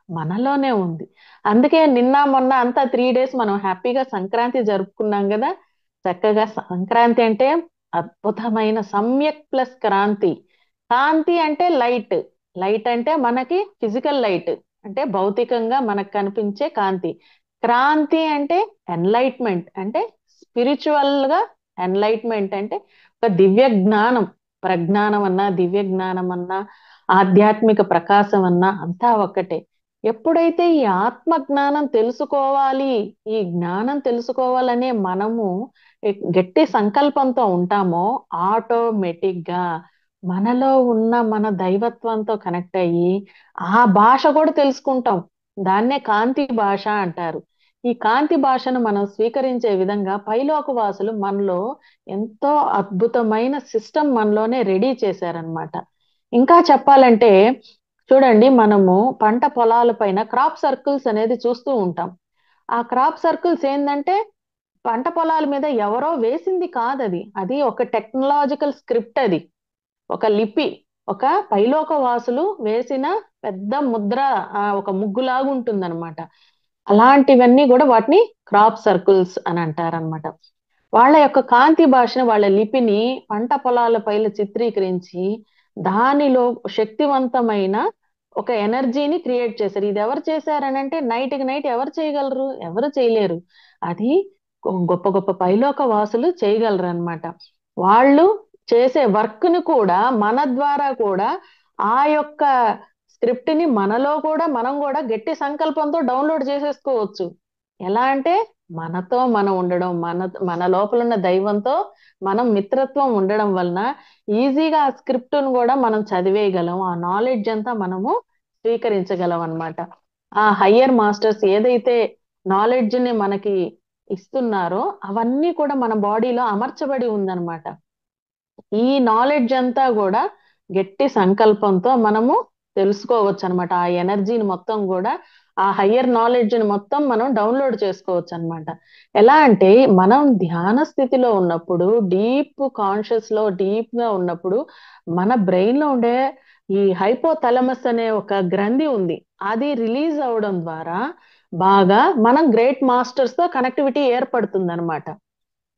మనలోనే ఉంది. అందుకే నిన్న మొన్న అంతా 3 days మనం హ్యాపీగా సంక్రాంతి జరుపుకున్నాం కదా. చక్కగా సంక్రాంతి అంటే అద్భుతమైన సమ్యక్ ప్లస్ క్రాంతి. కాంతి అంటే లైట్, లైట్ అంటే మనకి ఫిజికల్ లైట్, అంటే భౌతికంగా మనకు కనిపించే కాంతి. క్రాంతి అంటే ఎన్లైట్మెంట్, అంటే స్పిరిచువల్ గా ఎన్లైట్మెంట్ అంటే ఒక దివ్య జ్ఞానం. ప్రజ్ఞానం అన్నా దివ్య జ్ఞానం అన్నా ఆధ్యాత్మిక ప్రకాశం అన్నా అంతా ఒక్కటే. ఎప్పుడైతే ఈ ఆత్మ జ్ఞానం తెలుసుకోవాలి, ఈ జ్ఞానం తెలుసుకోవాలనే మనము గట్టి సంకల్పంతో ఉంటామో ఆటోమేటిక్ గా మనలో ఉన్న మన దైవత్వంతో కనెక్ట్ అయ్యి ఆ భాష కూడా తెలుసుకుంటాం. దాన్నే కాంతి భాష అంటారు. ఈ కాంతి భాషను మనం స్వీకరించే విధంగా పైలోక వాసులు మనలో ఎంతో అద్భుతమైన సిస్టమ్ మనలోనే రెడీ చేశారనమాట. ఇంకా చెప్పాలంటే చూడండి, మనము పంట పొలాల పైన క్రాప్ సర్కిల్స్ అనేది చూస్తూ ఉంటాం. ఆ క్రాప్ సర్కిల్స్ ఏంటంటే పంట పొలాల మీద ఎవరో వేసింది కాదది, అది ఒక టెక్నాలజికల్ స్క్రిప్ట్, అది ఒక లిపి, ఒక పైలోక వాసులు వేసిన పెద్ద ముద్ర, ఒక ముగ్గులాగా ఉంటుందన్నమాట. అలాంటివన్నీ కూడా వాటిని క్రాప్ సర్కిల్స్ అని అంటారనమాట. వాళ్ళ యొక్క కాంతి భాషను, వాళ్ళ లిపిని పంట పొలాల పైన చిత్రీకరించి దానిలో శక్తివంతమైన ఒక ఎనర్జీని క్రియేట్ చేశారు. ఇది ఎవరు చేశారనంటే నైట్ కి నైట్ ఎవరు చేయగలరు? ఎవరు చేయలేరు. అది గొప్ప గొప్ప పైలోక వాసులు చేయగలరు అన్నమాట. వాళ్ళు చేసే వర్క్ ని కూడా మన ద్వారా కూడా ఆ యొక్క స్క్రిప్ట్ ని మనలో కూడా మనం కూడా గట్టి సంకల్పంతో డౌన్లోడ్ చేసేసుకోవచ్చు. ఎలా అంటే మనతో మనం ఉండడం, మన లోపల ఉన్న దైవంతో మనం మిత్రత్వం ఉండడం వలన ఈజీగా ఆ స్క్రిప్ట్ ను కూడా మనం చదివేయగలం. ఆ నాలెడ్జ్ అంతా మనము స్వీకరించగలం అన్నమాట. ఆ హయ్యర్ మాస్టర్స్ ఏదైతే నాలెడ్జ్ ని మనకి ఇస్తున్నారో అవన్నీ కూడా మన బాడీలో అమర్చబడి ఉందన్నమాట. ఈ నాలెడ్జ్ అంతా కూడా గట్టి సంకల్పంతో మనము తెలుసుకోవచ్చు అనమాట. ఆ ఎనర్జీని మొత్తం కూడా, ఆ హయ్యర్ నాలెడ్జ్ ని మొత్తం మనం డౌన్లోడ్ చేసుకోవచ్చు అనమాట. ఎలా అంటే మనం ధ్యాన స్థితిలో ఉన్నప్పుడు, డీప్ కాన్షియస్ లో డీప్ గా ఉన్నప్పుడు మన బ్రెయిన్ లో ఉండే ఈ హైపోథాలమస్ అనే ఒక గ్రంథి ఉంది. అది రిలీజ్ అవడం ద్వారా బాగా మనం గ్రేట్ మాస్టర్స్ తో కనెక్టివిటీ ఏర్పడుతుంది అనమాట.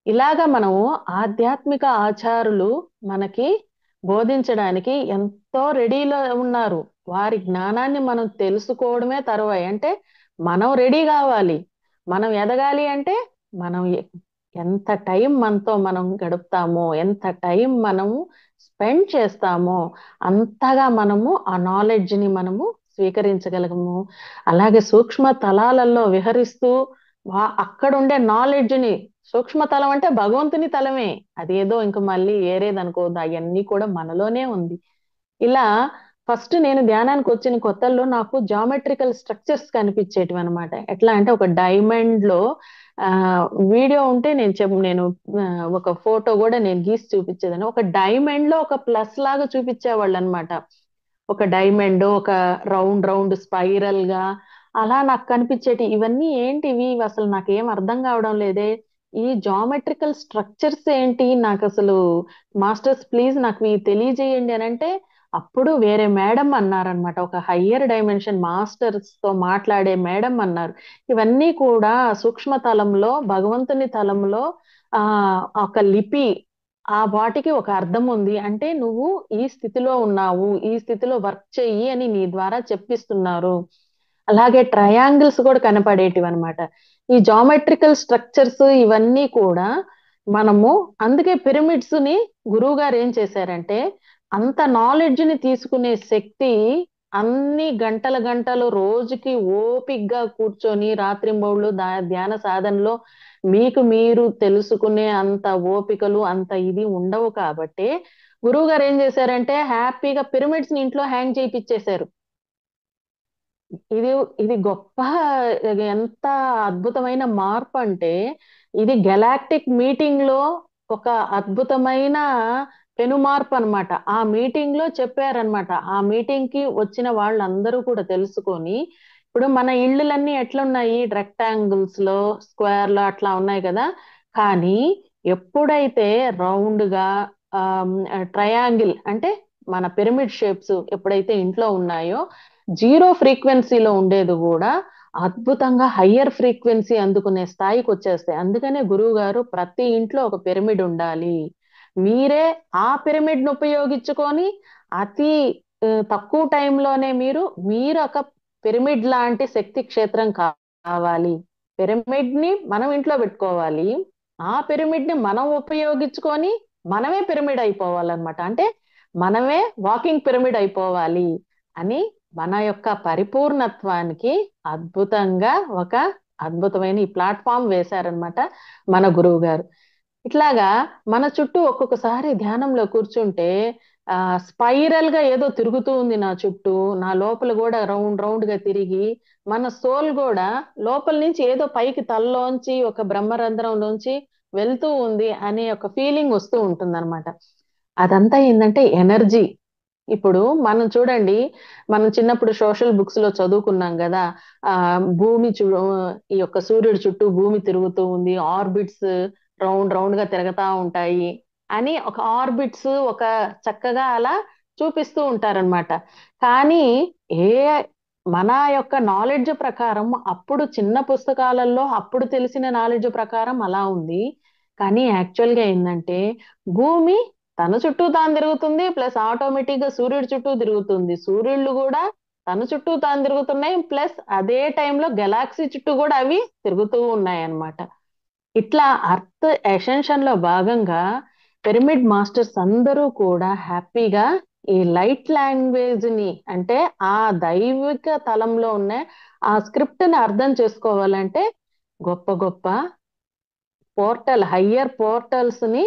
ఇలాగా మనము ఆధ్యాత్మిక ఆచారులు మనకి బోధించడానికి ఎంతో రెడీలో ఉన్నారు. వారి జ్ఞానాన్ని మనం తెలుసుకోవడమే తరువాయి. అంటే మనం రెడీ కావాలి. మనం ఎదగాలి అంటే మనం ఎంత టైం మనతో మనం గడుపుతామో, ఎంత టైం మనము స్పెండ్ చేస్తామో అంతగా మనము ఆ నాలెడ్జ్ ని మనము స్వీకరించగలము. అలాగే సూక్ష్మ తలాలలో విహరిస్తూ అక్కడుండే నాలెడ్జ్ ని, సూక్ష్మ తలం అంటే భగవంతుని తలమే, అదేదో ఇంక మళ్ళీ వేరేది అనుకోవద్దు, అవన్నీ కూడా మనలోనే ఉంది. ఇలా ఫస్ట్ నేను ధ్యానానికి వచ్చిన కొత్తల్లో నాకు జామెట్రికల్ స్ట్రక్చర్స్ కనిపించేటివి అనమాట. ఎట్లా అంటే ఒక డైమండ్ లో ఆ వీడియో ఉంటే నేను ఒక ఫోటో కూడా నేను గీసి చూపించేదాన్ని. ఒక డైమండ్ లో ఒక ప్లస్ లాగా చూపించేవాళ్ళు అనమాట. ఒక డైమండ్, ఒక రౌండ్ రౌండ్ స్పైరల్ గా అలా నాకు కనిపించేటి. ఇవన్నీ ఏంటివి? ఇవి అసలు నాకేం అర్థం కావడం లేదే. ఈ జామెట్రికల్ స్ట్రక్చర్స్ ఏంటి? నాకు అసలు మాస్టర్స్ ప్లీజ్ నాకు ఇవి తెలియజేయండి అని అంటే అప్పుడు వేరే మేడం అన్నారనమాట. ఒక హయ్యర్ డైమెన్షన్ మాస్టర్స్ తో మాట్లాడే మేడం అన్నారు. ఇవన్నీ కూడా సూక్ష్మ తలంలో, భగవంతుని తలంలో ఆ ఒక లిపి, ఆ వాటికి ఒక అర్థం ఉంది. అంటే నువ్వు ఈ స్థితిలో ఉన్నావు, ఈ స్థితిలో వర్క్ చెయ్యి అని నీ ద్వారా చెప్పిస్తున్నారు. అలాగే ట్రయాంగిల్స్ కూడా కనపడేటివి అనమాట. ఈ జామెట్రికల్ స్ట్రక్చర్స్ ఇవన్నీ కూడా మనము, అందుకే పిరమిడ్స్ ని గురువు గారు ఏం చేశారంటే అంత నాలెడ్జ్ ని తీసుకునే శక్తి, అన్ని గంటల గంటలు రోజుకి ఓపిగ్గా కూర్చొని రాత్రింబవళ్ళు ధ్యాన సాధనలో మీకు మీరు తెలుసుకునే అంత ఓపికలు అంత ఇది ఉండవు. కాబట్టి గురువు గారు ఏం చేశారంటే హ్యాపీగా పిరమిడ్స్ ని ఇంట్లో హ్యాంగ్ చేయించేశారు. ఇది ఇది గొప్ప, ఎంత అద్భుతమైన మార్పు అంటే, ఇది గెలాక్టిక్ మీటింగ్ లో ఒక అద్భుతమైన పెను మార్పు అన్నమాట. ఆ మీటింగ్ లో చెప్పారనమాట. ఆ మీటింగ్ కి వచ్చిన వాళ్ళందరూ కూడా తెలుసుకొని, ఇప్పుడు మన ఇళ్ళలన్నీ ఎట్లున్నాయి, రెక్టాంగిల్స్ లో, స్క్వేర్ లో అట్లా ఉన్నాయి కదా. కానీ ఎప్పుడైతే రౌండ్ గా, ట్రయాంగిల్ అంటే మన పిరమిడ్ షేప్స్ ఎప్పుడైతే ఇంట్లో ఉన్నాయో, జీరో ఫ్రీక్వెన్సీలో ఉండేది కూడా అద్భుతంగా హయ్యర్ ఫ్రీక్వెన్సీ అందుకునే స్థాయికి వచ్చేస్తాయి. అందుకనే గురువు గారు ప్రతి ఇంట్లో ఒక పిరమిడ్ ఉండాలి. మీరే ఆ పిరమిడ్ ను ఉపయోగించుకొని అతి తక్కువ టైంలోనే మీరు ఒక పిరమిడ్ లాంటి శక్తి క్షేత్రం కావాలి. పిరమిడ్ ని మనం ఇంట్లో పెట్టుకోవాలి. ఆ పిరమిడ్ ని మనం ఉపయోగించుకొని మనమే పిరమిడ్ అయిపోవాలన్నమాట. అంటే మనమే వాకింగ్ పిరమిడ్ అయిపోవాలి అని మన యొక్క పరిపూర్ణత్వానికి అద్భుతంగా ఒక అద్భుతమైన ఈ ప్లాట్ఫామ్ వేశారనమాట మన గురువు గారు. ఇట్లాగా మన చుట్టూ ఒక్కొక్కసారి ధ్యానంలో కూర్చుంటే స్పైరల్ గా ఏదో తిరుగుతూ ఉంది నా చుట్టూ, నా లోపల కూడా రౌండ్ రౌండ్ గా తిరిగి మన సోల్ కూడా లోపల నుంచి ఏదో పైకి తలలోంచి ఒక బ్రహ్మరంధ్రంలోంచి వెళ్తూ ఉంది అనే ఒక ఫీలింగ్ వస్తూ ఉంటుందన్నమాట. అదంతా ఏంటంటే ఎనర్జీ. ఇప్పుడు మనం చూడండి, మనం చిన్నప్పుడు సోషల్ బుక్స్ లో చదువుకున్నాం కదా. ఆ భూమి ఈ యొక్క సూర్యుడి చుట్టూ భూమి తిరుగుతూ ఉంది, ఆర్బిట్స్ రౌండ్ రౌండ్ గా తిరుగుతా ఉంటాయి అని ఒక ఆర్బిట్స్ ఒక చక్కగా అలా చూపిస్తూ ఉంటారనమాట. కానీ ఏ మన యొక్క నాలెడ్జ్ ప్రకారం అప్పుడు చిన్న పుస్తకాలలో అప్పుడు తెలిసిన నాలెడ్జ్ ప్రకారం అలా ఉంది. కానీ యాక్చువల్ గా ఏంటంటే భూమి తన చుట్టూ తాను తిరుగుతుంది, ప్లస్ ఆటోమేటిక్ గా సూర్యుడి చుట్టూ తిరుగుతుంది. సూర్యుళ్ళు కూడా తన చుట్టూ తాను తిరుగుతున్నాయి, ప్లస్ అదే టైంలో గెలాక్సీ చుట్టూ కూడా అవి తిరుగుతూ ఉన్నాయి అన్నమాట. ఇట్లా అర్త్ ఎసెన్షన్ లో భాగంగా పిరమిడ్ మాస్టర్స్ అందరూ కూడా హ్యాపీగా ఈ లైట్ లాంగ్వేజ్ ని, అంటే ఆ దైవిక తలంలో ఉన్న ఆ స్క్రిప్ట్ ని అర్థం చేసుకోవాలంటే గొప్ప గొప్ప హయ్యర్ పోర్టల్స్ ని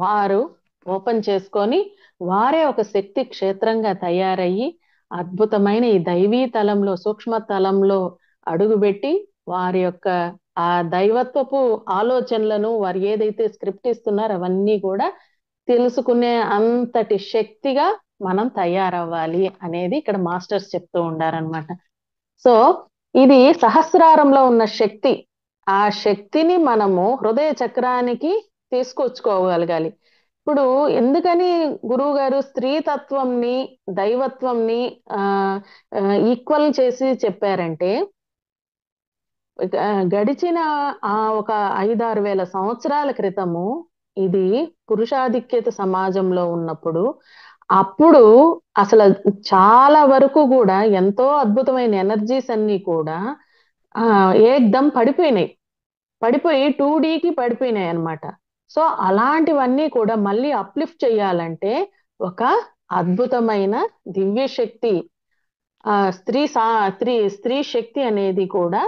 వారు ఓపెన్ చేసుకొని వారే ఒక శక్తి క్షేత్రంగా తయారయ్యి అద్భుతమైన ఈ దైవీ తలంలో, సూక్ష్మ తలంలో అడుగుపెట్టి వారి యొక్క ఆ దైవత్వపు ఆలోచనలను వారు ఏదైతే స్క్రిప్ట్ ఇస్తున్నారో అవన్నీ కూడా తెలుసుకునే అంతటి శక్తిగా మనం తయారవ్వాలి అనేది ఇక్కడ మాస్టర్స్ చెప్తూ ఉండారనమాట. సో ఇది సహస్రారంలో ఉన్న శక్తి. ఆ శక్తిని మనము హృదయ చక్రానికి తీసుకొచ్చుకోగలగాలి. ఇప్పుడు ఎందుకని గురువు గారు స్త్రీతత్వంని దైవత్వంని ఆ ఈక్వల్ చేసి చెప్పారంటే, గడిచిన ఒక 5-6 వేల సంవత్సరాల క్రితము ఇది పురుషాధిక్యత సమాజంలో ఉన్నప్పుడు, అప్పుడు అసలు చాలా వరకు కూడా ఎంతో అద్భుతమైన ఎనర్జీస్ అన్ని కూడా ఏకదం పడిపోయినాయి. పడిపోయి 2Dకి పడిపోయినాయి అన్నమాట. సో అలాంటివన్నీ కూడా మళ్ళీ అప్లిఫ్ట్ చేయాలంటే ఒక అద్భుతమైన దివ్య శక్తి, స్త్రీ శక్తి అనేది కూడా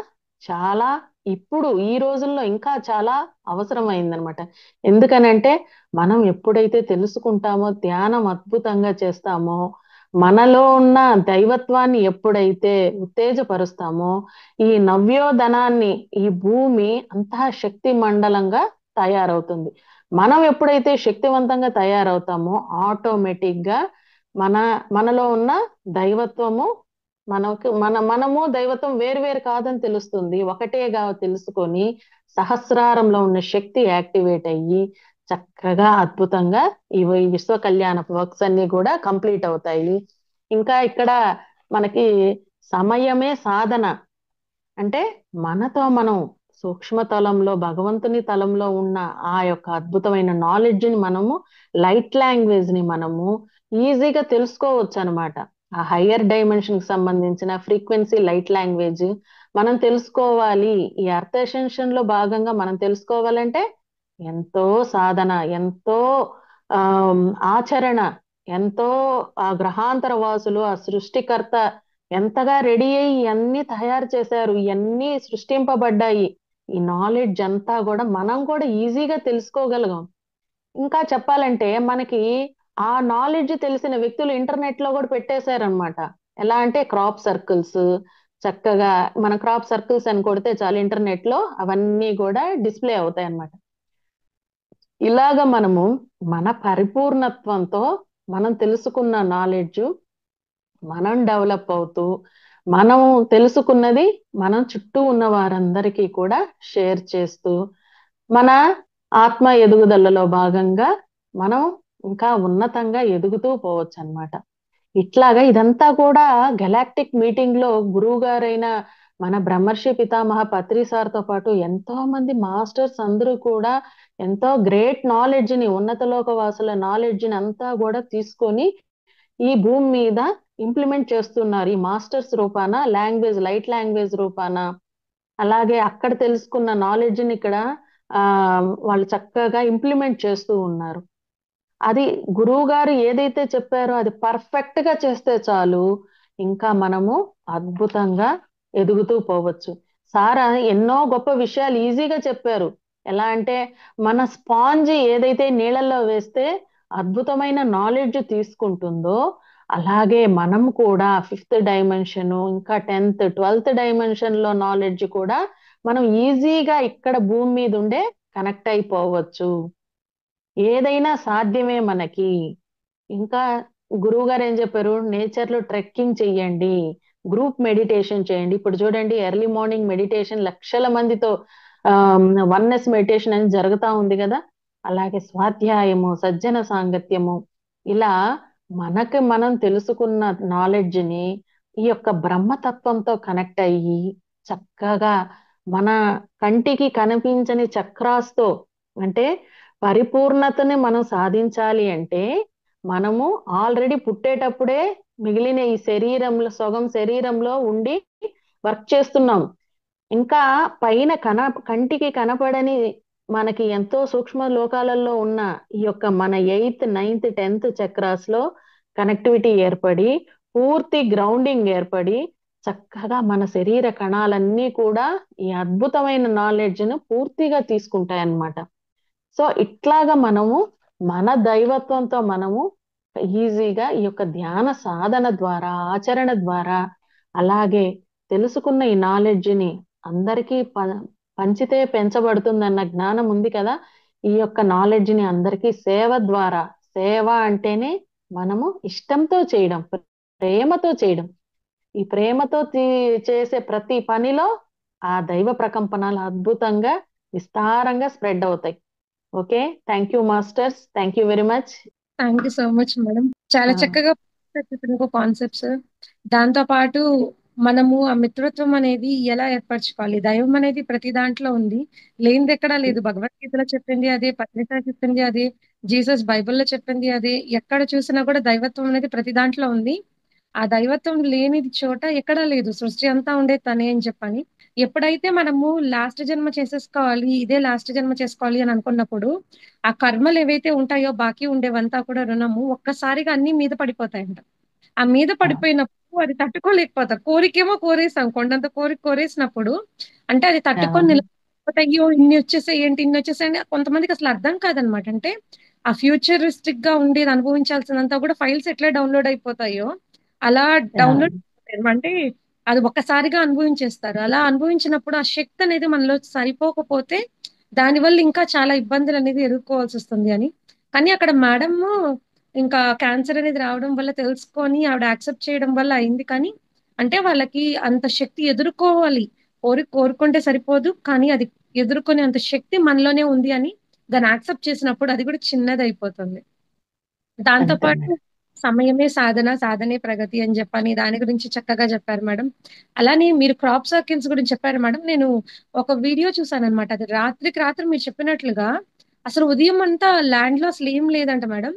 చాలా ఇప్పుడు ఈ రోజుల్లో ఇంకా చాలా అవసరమైందనమాట. ఎందుకనంటే మనం ఎప్పుడైతే తెలుసుకుంటామో, ధ్యానం అద్భుతంగా చేస్తామో, మనలో ఉన్న దైవత్వాన్ని ఎప్పుడైతే ఉత్తేజపరుస్తామో, ఈ నవ్యోధనాన్ని, ఈ భూమి అంతా శక్తి మండలంగా తయారవుతుంది. మనం ఎప్పుడైతే శక్తివంతంగా తయారవుతామో ఆటోమేటిక్ గా మన మనలో ఉన్న దైవత్వము, మనము దైవత్వం వేరు వేరు కాదని తెలుస్తుంది. ఒకటేగా తెలుసుకొని సహస్రారంలో ఉన్న శక్తి యాక్టివేట్ అయ్యి చక్కగా అద్భుతంగా ఈ విశ్వ కళ్యాణ వర్క్స్ అన్ని కూడా కంప్లీట్ అవుతాయి. ఇంకా ఇక్కడ మనకి సమయమే సాధన. అంటే మనతో మనం సూక్ష్మ తలంలో, భగవంతుని తలంలో ఉన్న ఆ యొక్క అద్భుతమైన నాలెడ్జ్ ని మనము, లైట్ లాంగ్వేజ్ ని మనము ఈజీగా తెలుసుకోవచ్చు అనమాట. ఆ హయ్యర్ డైమెన్షన్ కి సంబంధించిన ఫ్రీక్వెన్సీ లైట్ లాంగ్వేజ్ మనం తెలుసుకోవాలి. ఈ అర్థ ఎసెన్షన్ లో భాగంగా మనం తెలుసుకోవాలంటే ఎంతో సాధన, ఎంతో ఆ ఆచరణ, ఎంతో ఆ గ్రహాంతర వాసులు, ఆ సృష్టికర్త ఎంతగా రెడీ అయ్యి ఇవన్నీ తయారు చేశారు, ఇవన్నీ సృష్టింపబడ్డాయి. ఈ నాలెడ్జ్ అంతా కూడా మనం కూడా ఈజీగా తెలుసుకోగలం. ఇంకా చెప్పాలంటే మనకి ఆ నాలెడ్జ్ తెలిసిన వ్యక్తులు ఇంటర్నెట్ లో కూడా పెట్టేశారనమాట. ఎలా అంటే క్రాప్ సర్కిల్స్, చక్కగా మన క్రాప్ సర్కిల్స్ అని కొడితే చాలు ఇంటర్నెట్ లో అవన్నీ కూడా డిస్ప్లే అవుతాయి అన్నమాట. ఇలాగ మనము మన పరిపూర్ణత్వంతో మనం తెలుసుకున్న నాలెడ్జ్ మనం డెవలప్ అవుతూ మనం తెలుసుకున్నది మనం చుట్టూ ఉన్న వారందరికీ కూడా షేర్ చేస్తూ మన ఆత్మ ఎదుగుదలలో భాగంగా మనం ఇంకా ఉన్నతంగా ఎదుగుతూ పోవచ్చు అన్నమాట. ఇట్లాగా ఇదంతా కూడా గెలాక్టిక్ మీటింగ్ లో గురువు గారైన మన బ్రహ్మర్షి పితామహ పత్రి సార్తో పాటు ఎంతో మంది మాస్టర్స్ అందరూ కూడా ఎంతో గ్రేట్ నాలెడ్జ్ ని ఉన్నత లోక వాసుల నాలెడ్జ్ ని అంతా కూడా తీసుకొని ఈ భూమి మీద ఇంప్లిమెంట్ చేస్తున్నారు. ఈ మాస్టర్స్ రూపాన లాంగ్వేజ్, లైట్ లాంగ్వేజ్ రూపాన. అలాగే అక్కడ తెలుసుకున్న నాలెడ్జ్ ని ఇక్కడ ఆ వాళ్ళు చక్కగా ఇంప్లిమెంట్ చేస్తూ ఉన్నారు. అది గురువు గారు ఏదైతే చెప్పారో అది పర్ఫెక్ట్ గా చేస్తే చాలు, ఇంకా మనము అద్భుతంగా ఎదుగుతూ పోవచ్చు. సార్ ఎన్నో గొప్ప విషయాలు ఈజీగా చెప్పారు. ఎలా అంటే మన స్పాంజ్ ఏదైతే నీళ్ళల్లో వేస్తే అద్భుతమైన నాలెడ్జ్ తీసుకుంటుందో, అలాగే మనం కూడా ఫిఫ్త్ డైమెన్షన్, ఇంకా 10th 12th డైమెన్షన్ లో నాలెడ్జ్ కూడా మనం ఈజీగా ఇక్కడ భూమి మీద ఉండే కనెక్ట్ అయిపోవచ్చు. ఏదైనా సాధ్యమే మనకి. ఇంకా గురువు గారు ఏం చెప్పారు, నేచర్ లో ట్రెక్కింగ్ చెయ్యండి, గ్రూప్ మెడిటేషన్ చేయండి. ఇప్పుడు చూడండి ఎర్లీ మార్నింగ్ మెడిటేషన్ లక్షల మందితో వన్నెస్ మెడిటేషన్ అని జరుగుతా ఉంది కదా. అలాగే స్వాధ్యాయము, సజ్జన సాంగత్యము, ఇలా మనకి మనం తెలుసుకున్న నాలెడ్జ్ ని ఈ యొక్క బ్రహ్మతత్వంతో కనెక్ట్ అయ్యి చక్కగా మన కంటికి కనిపించని చక్రాస్తో, అంటే పరిపూర్ణతని మనం సాధించాలి అంటే మనము ఆల్రెడీ పుట్టేటప్పుడే మిగిలిన ఈ శరీరంలో సగం శరీరంలో ఉండి వర్క్ చేస్తున్నాం. ఇంకా పైన కంటికి కనపడని మనకి ఎంతో సూక్ష్మ లోకాలలో ఉన్న ఈ యొక్క మన 8th 9th 10th చక్రాస్ లో కనెక్టివిటీ ఏర్పడి పూర్తి గ్రౌండింగ్ ఏర్పడి చక్కగా మన శరీర కణాలన్నీ కూడా ఈ అద్భుతమైన నాలెడ్జ్ ను పూర్తిగా తీసుకుంటాయన్నమాట. సో ఇట్లాగా మనము మన దైవత్వంతో మనము ఈజీగా ఈ యొక్క ధ్యాన సాధన ద్వారా, ఆచరణ ద్వారా, అలాగే తెలుసుకున్న ఈ నాలెడ్జ్ ని అందరికీ పంచితే పెంచబడుతుందన్న జ్ఞానం ఉంది కదా. ఈ యొక్క నాలెడ్జ్ ని అందరికీ సేవ ద్వారా, సేవ అంటేనే మనము ఇష్టంతో చేయడం, ప్రేమతో చేయడం. ఈ ప్రేమతో చేసే ప్రతి పనిలో ఆ దైవ ప్రకంపనలు అద్భుతంగా విస్తారంగా స్ప్రెడ్ అవుతాయి. Okay, thank you masters, thank you very much. Thank you so much madam. చాలా చక్కగా చెప్పిన కాన్సెప్ట్స్. దాంతో పాటు మనము ఆ మిత్రత్వం అనేది ఎలా ఏర్పరచుకోవాలి, దైవం అనేది ప్రతి దాంట్లో ఉంది, లేనిది ఎక్కడా లేదు. భగవద్గీతలో చెప్పింది అదే, పత్రిక చెప్పింది అదే, జీసస్ బైబిల్లో చెప్పింది అదే. ఎక్కడ చూసినా కూడా దైవత్వం అనేది ప్రతి దాంట్లో ఉంది. ఆ దైవత్వం లేనిది చోట ఎక్కడా లేదు. సృష్టి అంతా ఉండేది తనే అని చెప్పని ఎప్పుడైతే మనము లాస్ట్ జన్మ చేసేసుకోవాలి, ఇదే లాస్ట్ జన్మ చేసుకోవాలి అని అనుకున్నప్పుడు ఆ కర్మలు ఏవైతే ఉంటాయో బాకీ ఉండేవంతా కూడా రుణము ఒక్కసారిగా అన్ని మీద పడిపోతాయంట. ఆ మీద పడిపోయినప్పుడు అది తట్టుకోలేకపోతారు. కోరికేమో కోరేసాం, కొండంత కోరిక కోరేసినప్పుడు అంటే అది తట్టుకొని నిలబడిపోతే అయ్యో ఇన్ని వచ్చేసాయి ఏంటి, ఇన్ని వచ్చేసాయి కొంతమందికి అసలు అర్థం కాదనమాట. అంటే ఆ ఫ్యూచరిస్టిక్ గా ఉండేది అనుభవించాల్సినంత కూడా ఫైల్స్ ఎట్లా డౌన్లోడ్ అయిపోతాయో అలా డౌన్లోడ్ అంటే అది ఒక్కసారిగా అనుభవించేస్తారు. అలా అనుభవించినప్పుడు ఆ శక్తి అనేది మనలో సరిపోకపోతే దానివల్ల ఇంకా చాలా ఇబ్బందులు అనేది ఎదుర్కోవాల్సి వస్తుంది అని. కానీ అక్కడ మేడం ఇంకా క్యాన్సర్ అనేది రావడం వల్ల తెలుసుకొని ఆవిడ యాక్సెప్ట్ చేయడం వల్ల అయింది. కానీ అంటే వాళ్ళకి అంత శక్తి ఎదుర్కోవాలి, కోరుకుంటే సరిపోదు, కానీ అది ఎదుర్కొనే అంత శక్తి మనలోనే ఉంది అని దాన్ని యాక్సెప్ట్ చేసినప్పుడు అది కూడా చిన్నది అయిపోతుంది. దాంతో పాటు సమయమే సాధన, సాధనే ప్రగతి అని చెప్పని దాని గురించి చక్కగా చెప్పారు మేడం. అలానే మీరు క్రాప్ సర్కిల్స్ గురించి చెప్పారు మేడం. నేను ఒక వీడియో చూసాను అనమాట. అది రాత్రికి రాత్రి మీరు చెప్పినట్లుగా అసలు ఉదయం అంతా ల్యాండ్ లో అసలు ఏం లేదంట మేడం.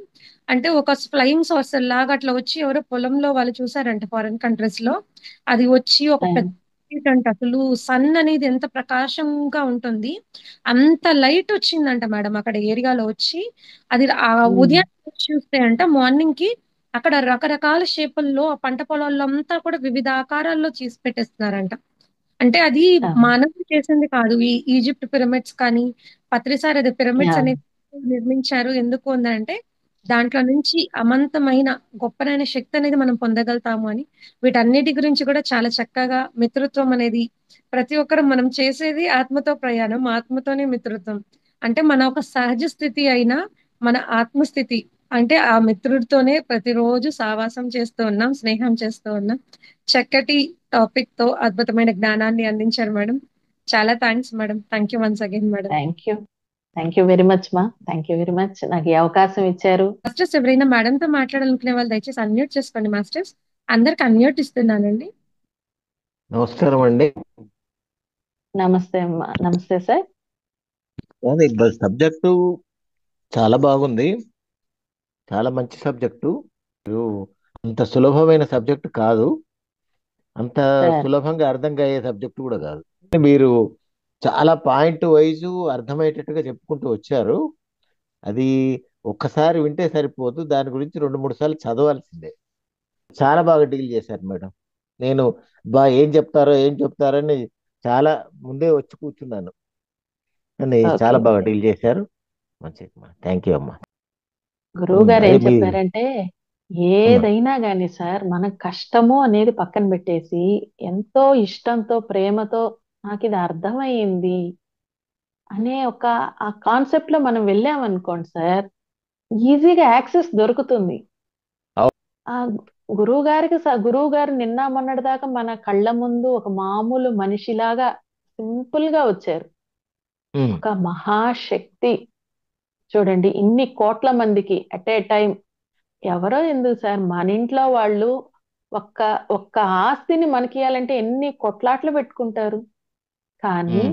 అంటే ఒక ఫ్లయింగ్ సాసర్ లాగా అట్లా వచ్చి ఎవరో పొలంలో వాళ్ళు చూసారంట ఫారిన్ కంట్రీస్ లో. అది వచ్చి ఒక పెద్ద అంట, అసలు సన్ అనేది ఎంత ప్రకాశంగా ఉంటుంది అంత లైట్ వచ్చిందంట మేడం అక్కడ ఏరియాలో వచ్చి. అది ఆ ఉదయం చూస్తే అంట మార్నింగ్ కి అక్కడ రకరకాల షేపుల్లో ఆ పంట పొలాల్లో అంతా కూడా వివిధ ఆకారాల్లో చేసి పెట్టేస్తున్నారంట. అంటే అది మానవులు చేసింది కాదు. ఈ ఈజిప్ట్ పిరమిడ్స్ కానీ పత్రిసార్ అది పిరమిడ్స్ అనేది నిర్మించారు. ఎందుకు ఉందంటే దాంట్లో నుంచి అమంతమైన గొప్పనైన శక్తి అనేది మనం పొందగలుగుతాము అని వీటన్నిటి గురించి కూడా చాలా చక్కగా మిత్రత్వం అనేది ప్రతి ఒక్కరు మనం చేసేది ఆత్మతో ప్రయాణం, ఆత్మతోనే మిత్రత్వం. అంటే మన ఒక సహజ స్థితి అయిన మన ఆత్మస్థితి అంటే ఆ మిత్రుడితోనే ప్రతిరోజు సావాసం చేస్తూ ఉన్నాం, స్నేహం చేస్తూ ఉన్నాం. చక్కటి టాపిక్ తో అద్భుతమైన జ్ఞానాన్ని అందించారు మేడం. చాలా thanks madam. Thank you once again madam. Thank you. Thank you very much మా. థ్యాంక్ యూ వెరీ మచ్ నాకు ఈ అవకాశం ఇచ్చారు. మాస్టర్స్ ఎవరైనా మేడం తో మాట్లాడాలనుకునే వాళ్ళు దయచేసి అన్మ్యూట్ చేసుకోండి మాస్టర్స్. అందరికి అన్మ్యూట్ ఇస్తున్నానండి. నమస్కారం అండి. నమస్తే అమ్మా. నమస్తే సార్. సబ్జెక్టు చాలా బాగుంది, చాలా మంచి సబ్జెక్టు. అంత సులభమైన సబ్జెక్టు కాదు, అంత సార్ సులభంగా అర్థం అయ్యే సబ్జెక్టు కూడా కాదు. మీరు చాలా పాయింట్ వైజ్ అర్థమయ్యేటట్టుగా చెప్పుకుంటూ వచ్చారు. అది ఒక్కసారి వింటే సరిపోదు, దాని గురించి 2-3 సార్లు చదవాల్సిందే. చాలా బాగా డీల్ చేశారు మేడం. నేను ఏం చెప్తారని చాలా ముందే వచ్చి కూర్చున్నాను, కానీ చాలా ఓకే. బాగా డీల్ చేశారు. మంచిది, థ్యాంక్ యూ అమ్మా. గురువు గారు అదే ఏం మీ చెప్పారంటే అమ్మా. ఏదైనా గాని సార్ మనం కష్టము అనేది పక్కన పెట్టేసి ఎంతో ఇష్టంతో ప్రేమతో నాకు ఇది అర్థమయ్యింది అనే ఒక ఆ కాన్సెప్ట్ లో మనం వెళ్ళామనుకోండి సార్, ఈజీగా యాక్సెస్ దొరుకుతుంది. అవు- ఆ గురువు గారు నిన్న మొన్నటి దాకా మన కళ్ళ ముందు ఒక మామూలు మనిషిలాగా సింపుల్ గా వచ్చారు. ఉమ్, ఒక మహాశక్తి. చూడండి ఇన్ని కోట్ల మందికి అట్ ఏ టైం ఎవరో ఎందుకు సార్, మన ఇంట్లో వాళ్ళు ఒక్క ఒక్క ఆస్తిని మనకి ఇవ్వాలంటే ఎన్ని కొట్లాట్లు పెట్టుకుంటారు. కానీ ఉమ్,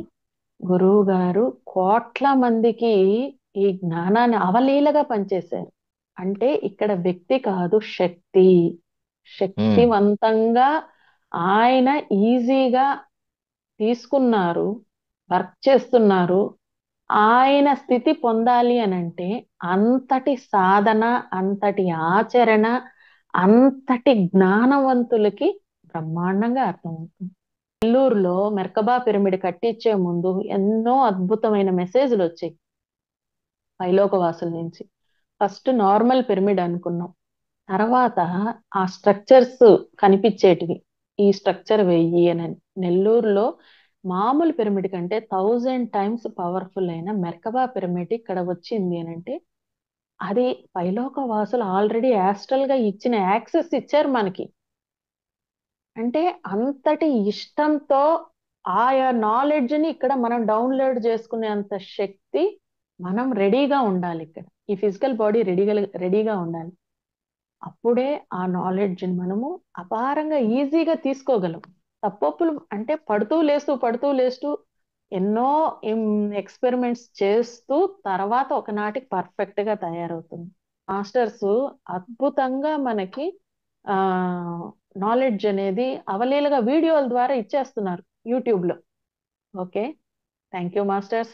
గురువు గారు కోట్ల మందికి ఈ జ్ఞానాన్ని అవలీలగా పనిచేశారు. అంటే ఇక్కడ వ్యక్తి కాదు, శక్తి. ఉమ్, శక్తివంతంగా ఆయన ఈజీగా తీసుకున్నారు, వర్క్ చేస్తున్నారు. ఆయన స్థితి పొందాలి అని అంటే అంతటి సాధన, అంతటి ఆచరణ, అంతటి జ్ఞానవంతులకి బ్రహ్మాండంగా అర్థమవుతుంది. నెల్లూరులో మెర్కబా పిరమిడ్ కట్టించే ముందు ఎన్నో అద్భుతమైన మెసేజ్లు వచ్చాయి పైలోకవాసుల నుంచి. ఫస్ట్ నార్మల్ పిరమిడ్ అనుకున్నాం, తర్వాత ఆ స్ట్రక్చర్స్ కనిపించేటివి, ఈ స్ట్రక్చర్ వెయ్యి అని. నెల్లూరులో మామూలు పిరమిడ్ కంటే 1000 టైమ్స్ పవర్ఫుల్ అయిన మెర్కబా పిరమిడ్ ఇక్కడ వచ్చింది అని అంటే అది పైలోక వాసులు ఆల్రెడీ యాస్ట్రల్ గా ఇచ్చిన యాక్సెస్ ఇచ్చారు మనకి. అంటే అంతటి ఇష్టంతో ఆయా నాలెడ్జ్ ని ఇక్కడ మనం డౌన్లోడ్ చేసుకునే అంత శక్తి మనం రెడీగా ఉండాలి. ఇక్కడ ఈ ఫిజికల్ బాడీ రెడీగా ఉండాలి. అప్పుడే ఆ నాలెడ్జ్ ని మనము అపారంగా ఈజీగా తీసుకోగలం. తప్పొప్పులు అంటే పడుతూ లేస్తూ ఎన్నో ఎక్స్పెరిమెంట్స్ చేస్తూ తర్వాత ఒకనాటికి పర్ఫెక్ట్ గా తయారవుతుంది. మాస్టర్స్ అద్భుతంగా మనకి ఆ నాలెడ్జ్ అనేది అవలీలగా వీడియోల ద్వారా ఇచ్చేస్తున్నారు యూట్యూబ్ లో. Okay, thank you masters.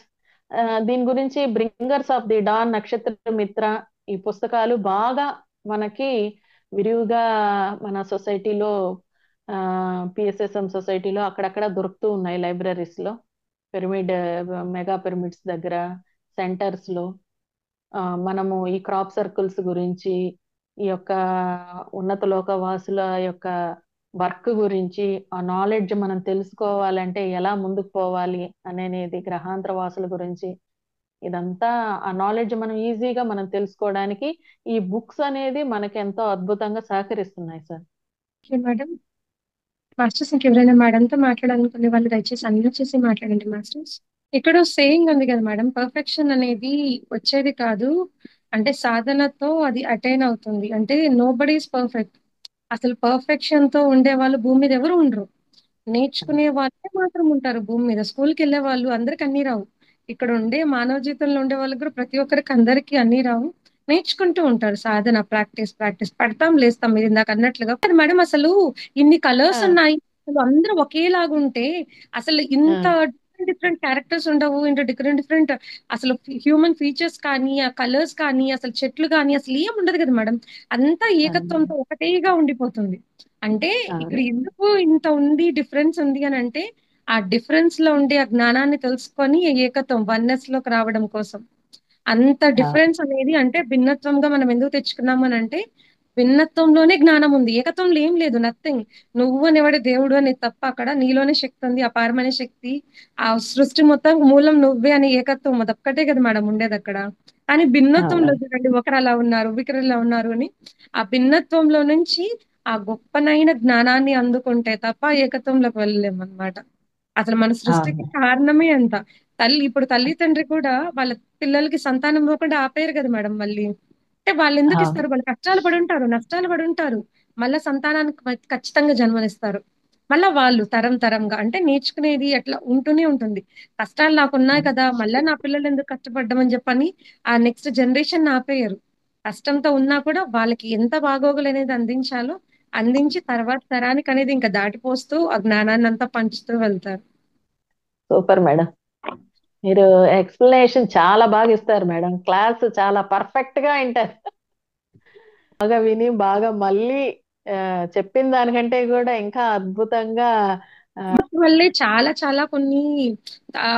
దీని గురించి బ్రింగర్స్ ఆఫ్ ది డాన్, నక్షత్ర మిత్ర, ఈ పుస్తకాలు బాగా మనకి విరివిగా మన సొసైటీలో పిఎస్ఎస్ఎం సొసైటీలో అక్కడక్కడ దొరుకుతూ ఉన్నాయి, లైబ్రరీస్ లో, పిరమిడ్ మెగా పిరమిడ్స్ దగ్గర, సెంటర్స్ లో. మనము ఈ క్రాప్ సర్కిల్స్ గురించి, ఈ యొక్క ఉన్నత లోకవాసుల యొక్క వర్క్ గురించి, ఆ నాలెడ్జ్ మనం తెలుసుకోవాలంటే ఎలా ముందుకు పోవాలి అనేది, గ్రహాంతర వాసుల గురించి, ఇదంతా ఆ నాలెడ్జ్ మనం ఈజీగా మనం తెలుసుకోవడానికి ఈ బుక్స్ అనేది మనకి ఎంతో అద్భుతంగా సహకరిస్తున్నాయి సార్. మేడం మాస్టర్స్ ఇంకెవరైనా మేడం తో మాట్లాడాలనుకునే వాళ్ళు దయచేసి అన్మ్యూట్ చేసి మాట్లాడండి మాస్టర్స్. ఇక్కడ సేయింగ్ ఉంది కదా మేడం, పర్ఫెక్షన్ అనేది వచ్చేది కాదు, అంటే సాధనతో అది అటైన్ అవుతుంది. అంటే నో బడీ ఈస్ పర్ఫెక్ట్. అసలు పర్ఫెక్షన్ తో ఉండే వాళ్ళు భూమి మీద ఎవరు ఉండరు. నేర్చుకునే వాళ్ళే మాత్రం ఉంటారు భూమి మీద. స్కూల్కి వెళ్ళే వాళ్ళు అందరికి అన్ని రావు. ఇక్కడ ఉండే మానవ జీవితంలో ఉండే వాళ్ళకి కూడా ప్రతి ఒక్కరికి అందరికి అన్ని రావు. నేర్చుకుంటూ ఉంటారు. సాధన, ప్రాక్టీస్ ప్రాక్టీస్, పడతాం లేస్తాం. మీరు ఇందాక అన్నట్లుగా కానీ మేడం అసలు ఇన్ని కలర్స్ ఉన్నాయి, అసలు అందరూ ఒకేలాగా ఉంటే అసలు ఇంత డిఫరెంట్ క్యారెక్టర్స్ ఉండవు. ఇంత డిఫరెంట్ డిఫరెంట్ అసలు హ్యూమన్ ఫీచర్స్ కానీ, ఆ కలర్స్ కానీ, అసలు చెట్లు కానీ అసలు ఏం ఉండదు కదా మేడం. అంతా ఏకత్వంతో ఒకటేగా ఉండిపోతుంది. అంటే ఇక్కడ ఎందుకు ఇంత ఉంది, డిఫరెన్స్ ఉంది అని అంటే ఆ డిఫరెన్స్ లో ఉండే ఆ జ్ఞానాన్ని తెలుసుకొని ఏకత్వం వన్నెస్ లోకి రావడం కోసం. అంత ఆ, డిఫరెన్స్ అనేది అంటే భిన్నత్వంగా మనం ఎందుకు తెచ్చుకున్నాం అని అంటే భిన్నత్వంలోనే జ్ఞానం ఉంది, ఏకత్వంలో ఏం లేదు, నథింగ్. నువ్వు అనేవాడు దేవుడు అనేది తప్ప అక్కడ నీలోనే శక్తి ఉంది, అపారమైన శక్తి. ఆ సృష్టి మొత్తం మూలం నువ్వే అనే ఏకత్వం అదొక్కటే కదా మేడం ఉండేది అక్కడ. కానీ భిన్నత్వంలో అవునండి. చూడండి, ఒకరు అలా ఉన్నారు ఒకరు ఇలా ఉన్నారు అని. ఆ భిన్నత్వంలో నుంచి ఆ గొప్పనైన జ్ఞానాన్ని అందుకుంటే తప్ప ఏకత్వంలోకి వెళ్ళలేము అనమాట. అసలు మన సృష్టికి అవును. కారణమే అంత. ఇప్పుడు తల్లి తండ్రి కూడా వాళ్ళ పిల్లలకి సంతానం ఇవ్వకుండా ఆపేరు కదా మేడం మళ్ళీ. అంటే వాళ్ళు ఎందుకు అవును. ఇస్తారు, వాళ్ళు కష్టాలు పడి ఉంటారు, నష్టాలు పడి ఉంటారు, మళ్ళా సంతానానికి ఖచ్చితంగా జన్మనిస్తారు. మళ్ళా వాళ్ళు తరం తరంగా అంటే నేర్చుకునేది అట్లా ఉంటూనే ఉంటుంది. కష్టాలు నాకు ఉన్నాయి కదా, మళ్ళా నా పిల్లలు ఎందుకు కష్టపడ్డం చెప్పని ఆ నెక్స్ట్ జనరేషన్ ఆపేయరు. కష్టంతో ఉన్నా కూడా వాళ్ళకి ఎంత బాగోగులు అనేది అందించాలో అందించి తర్వాత తరానికి అనేది ఇంకా దాటిపోస్తూ ఆ జ్ఞానాన్ని అంతా పంచుతూ వెళ్తారు. Super madam. మీరు ఎక్స్ప్లెనేషన్ చాలా బాగా ఇస్తారు మేడం. క్లాస్ చాలా పర్ఫెక్ట్ గా వింటారు. బాగా విని బాగా మళ్ళీ ఆ, చెప్పిన దానికంటే కూడా ఇంకా అద్భుతంగా. వల్లే చాలా చాలా కొన్ని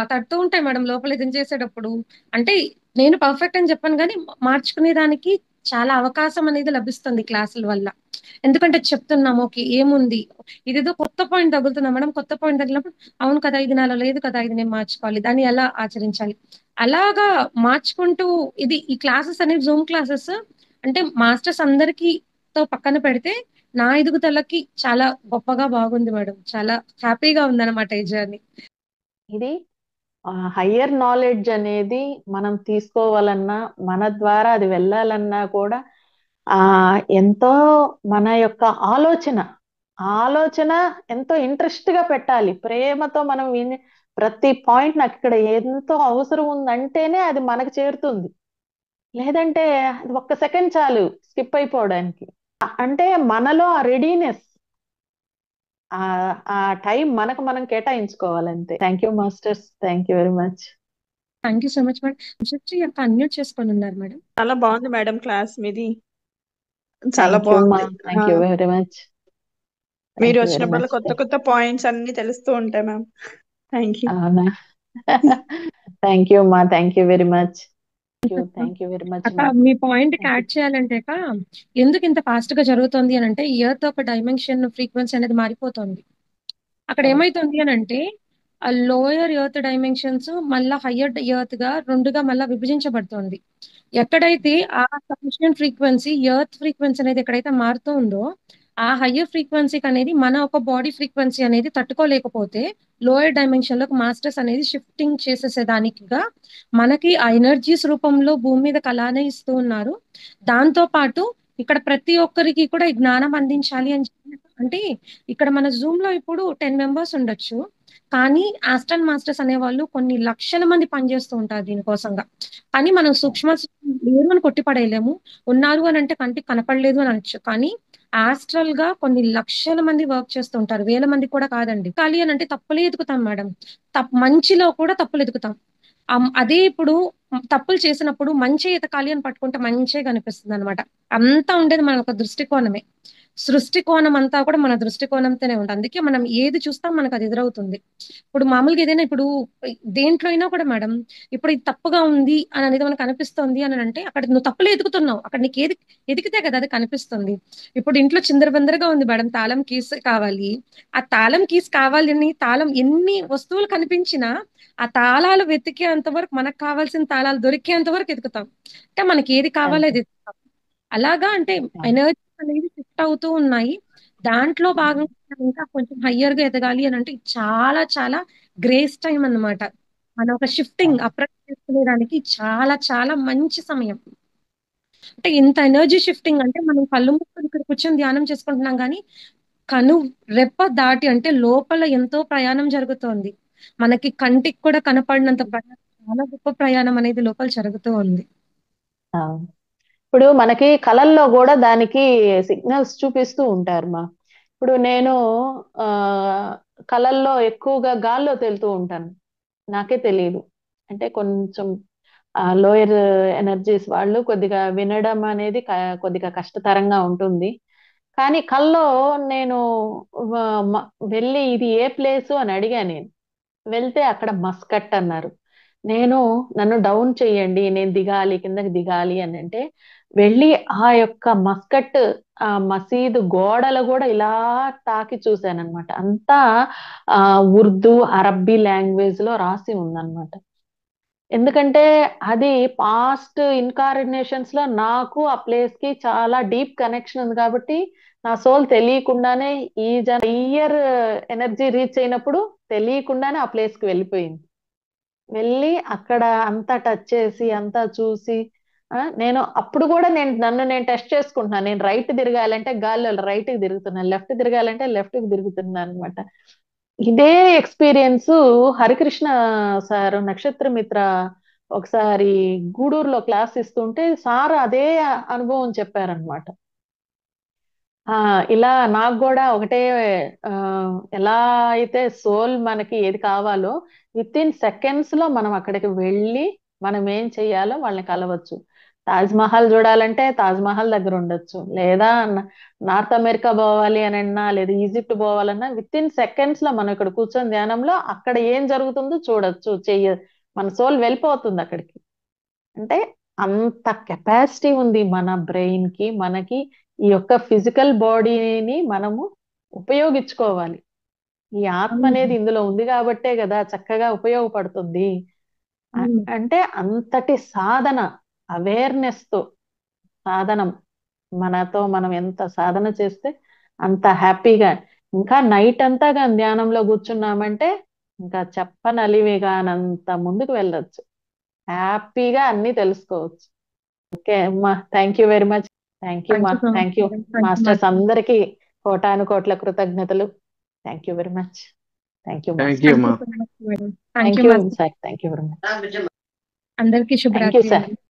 తడుతూ ఉంటాయి మేడం లోపల ఇది చేసేటప్పుడు. అంటే నేను పర్ఫెక్ట్ అని చెప్పాను కానీ మార్చుకునే దానికి చాలా అవకాశం అనేది లభిస్తుంది క్లాసుల వల్ల. ఎందుకంటే చెప్తున్నాము ఓకే ఏముంది, ఇదేదో కొత్త పాయింట్ తగులుతున్నా మేడం, కొత్త పాయింట్ తగిలినప్పుడు అవును కదా ఇది నాలో లేదు కదా, ఇది నేను మార్చుకోవాలి, దాన్ని ఎలా ఆచరించాలి, అలాగా మార్చుకుంటూ. ఈ క్లాసెస్ అనేవి జూమ్ క్లాసెస్ అంటే మాస్టర్స్ అందరికీ తో పక్కన పెడితే నా ఎదుగుదలకి చాలా గొప్పగా బాగుంది మేడం. చాలా హ్యాపీగా ఉందన్నమాట ఈ జర్నీ. ఇది హయ్యర్ నాలెడ్జ్ అనేది మనం తీసుకోవాలన్నా, మన ద్వారా అది వెళ్ళాలన్నా కూడా ఆ ఎంతో మన యొక్క ఆలోచన ఆలోచన ఎంతో ఇంట్రెస్ట్ గా పెట్టాలి. ప్రేమతో మనం విని ప్రతి పాయింట్ నాకు ఇక్కడ ఎంతో అవసరం ఉందంటేనే అది మనకు చేరుతుంది. లేదంటే అది ఒక్క సెకండ్ చాలు స్కిప్ అయిపోవడానికి. అంటే మనలో ఆ రెడీనెస్, ఆ ఆ టైం మనకు మనం కేటాయించుకోవాలంతే. Thank you masters, thank you very much. Thank you so much madam. Shruti యొక్క అన్మ్యూట్ చేసుకొని ఉన్నారు మేడం. చాలా బాగుంది మేడం క్లాస్ మీది, చాలా థ్యాంక్ యూ మా, బాగుంది. Thank you very much. మీరు థ్యాంక్ యూ వెరీ వచ్చినప్పుడు మచ్. కొత్త కొత్త పాయింట్స్ అన్ని తెలుస్తూ ఉంటాయి మ్యామ్. Thank you. అవునా? థ్యాంక్ యూ మా, thank you very much. Thank you very much అక్క మా. మీ పాయింట్ కి థ్యాంక్ యూ. యాడ్ చేయాలంటే అక్క, ఎందుకు ఇంత ఫాస్ట్ గా జరుగుతుంది అని అంటే ఎర్త్ ఒక డైమెన్షన్ ఫ్రీక్వెన్సీ అనేది మారిపోతుంది. అక్కడ అవును. ఏమైతుంది అని అంటే ఆ లోయర్ ఎర్త్ డైమెన్షన్స్ మళ్ళా హయ్యర్ ఎర్త్ గా రెండుగా మళ్ళా విభజించబడుతుంది. ఎక్కడైతే ఆ సఫిషియెంట్ ఫ్రీక్వెన్సీ ఎర్త్ ఫ్రీక్వెన్సీ అనేది ఎక్కడైతే మారుతూ ఉందో ఆ హయ్యర్ ఫ్రీక్వెన్సీకి అనేది మన ఒక బాడీ ఫ్రీక్వెన్సీ అనేది తట్టుకోలేకపోతే లోయర్ డైమెన్షన్ లోకి మాస్టర్స్ అనేది షిఫ్టింగ్ చేసేసేదానికిగా మనకి ఆ ఎనర్జీస్ రూపంలో భూమి మీద అలానే ఇస్తూ ఉన్నారు. దాంతో పాటు ఇక్కడ ప్రతి ఒక్కరికి కూడా ఈ జ్ఞానం అందించాలి అని అంటే ఇక్కడ మన జూమ్ లో ఇప్పుడు 10 మెంబర్స్ ఉండొచ్చు, కానీ ఆస్ట్రల్ మాస్టర్స్ అనే వాళ్ళు కొన్ని లక్షల మంది పనిచేస్తూ ఉంటారు దీనికోసంగా. కానీ మనం సూక్ష్మ లేరు అని కొట్టిపడేయలేము, ఉన్నారు అని అంటే కంటికి కనపడలేదు అని అనొచ్చు, కానీ ఆస్ట్రల్ గా కొన్ని లక్షల మంది వర్క్ చేస్తూ ఉంటారు, వేల మంది కూడా కాదండి. ఖాళీ అని అంటే తప్పులే ఎదుగుతాం మేడం, మంచిలో కూడా తప్పులు ఎదుగుతాం. అదే ఇప్పుడు తప్పులు చేసినప్పుడు మంచి ఎతకాలి అని పట్టుకుంటే మంచిగా కనిపిస్తుంది అనమాట. అంతా ఉండేది మన ఒక దృష్టికోణమే. సృష్టికోణం అంతా కూడా మన దృష్టికోణంతోనే ఉంటుంది, అందుకే మనం ఏది చూస్తాం మనకు అది ఎదురవుతుంది. ఇప్పుడు మామూలుగా ఏదైనా ఇప్పుడు దేంట్లో అయినా కూడా మేడం, ఇప్పుడు ఇది తప్పుగా ఉంది అని అనేది మనకు అనిపిస్తుంది అని అంటే అక్కడ నువ్వు తప్పులు ఎదుగుతున్నావు, అక్కడ నీకు ఏది ఎదిగితే కదా అది కనిపిస్తుంది. ఇప్పుడు ఇంట్లో చిందరబందరగా ఉంది మేడం, తాళం కీస్ కావాలి, ఆ తాళం కీస్ కావాలి అని తాళం ఎన్ని వస్తువులు కనిపించినా ఆ తాళాలు వెతికేంత వరకు మనకు కావాల్సిన తాళాలు దొరికేంత వరకు ఎదుగుతాం. అంటే మనకి ఏది కావాలో అంతే. అది ఎదుగుతాం. అలాగా అంటే అవును. ఎనర్జీ అనేది షిఫ్ట్ అవుతూ ఉన్నాయి. దాంట్లో భాగంగా మనం ఇంకా కొంచెం హయ్యర్ గా ఎదగాలి అని అంటే ఇది చాలా చాలా గ్రేస్ టైం అన్నమాట. మన ఒక షిఫ్టింగ్ అవును. అప్రోచ్ చేసుకునేదానికి చాలా చాలా మంచి సమయం. అంటే ఇంత ఎనర్జీ షిఫ్టింగ్ అంటే మనం కళ్ళు మూసుకొని ఇక్కడ కూర్చొని ధ్యానం చేసుకుంటున్నాం కానీ కను రెప్ప దాటి అంటే లోపల ఎంతో ప్రయాణం జరుగుతోంది. మనకి కంటికి కూడా కనపడినంత ప్రయాణం, చాలా గొప్ప ప్రయాణం అనేది లోపల జరుగుతూ ఉంది. అవును. ఇప్పుడు మనకి కళల్లో కూడా దానికి సిగ్నల్స్ చూపిస్తూ ఉంటారు మా. ఇప్పుడు నేను ఆ కళల్లో ఎక్కువగా గాల్లో తేలుతూ ఉంటాను, నాకే తెలియదు. అంటే కొంచెం లోయర్ ఎనర్జీస్ వాళ్ళు కొద్దిగా వినడం అనేది కొద్దిగా కష్టతరంగా ఉంటుంది. కానీ కల్లో నేను వ- మ- వెళ్ళి ఇది ఏ ప్లేసు అని అడిగా నేను. వెళ్తే అక్కడ మస్కట్ అన్నారు. నన్ను డౌన్ చేయండి, నేను దిగాలి, కిందకి దిగాలి అని అంటే వెళ్ళి ఆ యొక్క మస్కట్ ఆ మసీదు గోడలు కూడా ఇలా తాకి చూశానన్నమాట. అంతా ఉర్దూ అరబ్బీ లాంగ్వేజ్ లో రాసి ఉందన్నమాట. ఎందుకంటే అది పాస్ట్ ఇన్కార్నేషన్స్ లో నాకు ఆ ప్లేస్ కి చాలా డీప్ కనెక్షన్ ఉంది కాబట్టి నా సోల్ తెలియకుండానే ఇయర్ ఎనర్జీ రీచ్ అయినప్పుడు తెలియకుండానే ఆ ప్లేస్ కి వెళ్ళిపోయింది. వెళ్ళి అక్కడ అంతా టచ్ చేసి అంతా చూసి నేను అప్పుడు కూడా నన్ను నేను టెస్ట్ చేసుకుంటున్నాను. నేను రైట్ తిరగాలంటే గాల్లో రైట్ కి తిరుగుతున్నాను, లెఫ్ట్ తిరగాలంటే లెఫ్ట్ కి తిరుగుతున్నాను అనమాట. ఇదే ఎక్స్పీరియన్స్ హరికృష్ణ సార్ నక్షత్ర మిత్ర ఒకసారి గూడూరులో క్లాస్ ఇస్తుంటే సార్ అదే అనుభవం చెప్పారనమాట. ఇలా నాకు కూడా ఒకటే ఆ, ఎలా అయితే సోల్ మనకి ఏది కావాలో విత్ ఇన్ సెకండ్స్ లో మనం అక్కడికి వెళ్ళి మనం ఏం చెయ్యాలో వాళ్ళని కలవచ్చు. తాజ్ మహల్ చూడాలంటే తాజ్ మహల్ దగ్గర ఉండొచ్చు, లేదా నార్త్ అమెరికా పోవాలి అని అన్నా లేదా ఈజిప్ట్ పోవాలన్నా విత్ ఇన్ సెకండ్స్ లో మనం ఇక్కడ కూర్చొని ధ్యానంలో అక్కడ ఏం జరుగుతుందో చూడొచ్చు, మన సోల్ వెళ్ళిపోతుంది అక్కడికి. అంటే అంత కెపాసిటీ ఉంది మన బ్రెయిన్ కి, మనకి ఈ యొక్క ఫిజికల్ బాడీని మనము ఉపయోగించుకోవాలి. ఈ ఆత్మ అనేది ఇందులో ఉంది కాబట్టే కదా చక్కగా ఉపయోగపడుతుంది. అంటే అంతటి సాధన, అవేర్నెస్ తో సాధనం, మనతో మనం ఎంత సాధన చేస్తే అంత హ్యాపీగా, ఇంకా నైట్ అంతా కానీ ధ్యానంలో కూర్చున్నామంటే ఇంకా చెప్పనలివిగానంత ముందుకు వెళ్ళొచ్చు, హ్యాపీగా అన్ని తెలుసుకోవచ్చు. ఓకే అమ్మా, thank you very much. Thank you thank మా, you so much thank you madam. Thank you masters master. అందరికీ కోటాను కోట్ల కృతజ్ఞతలు. Thank you very much. Thank you thank master. You thank you మా so much madam. Thank thank you you master. Sir. Thank you very much. అందరికీ thank you శుభరాత్రి sir. అండి.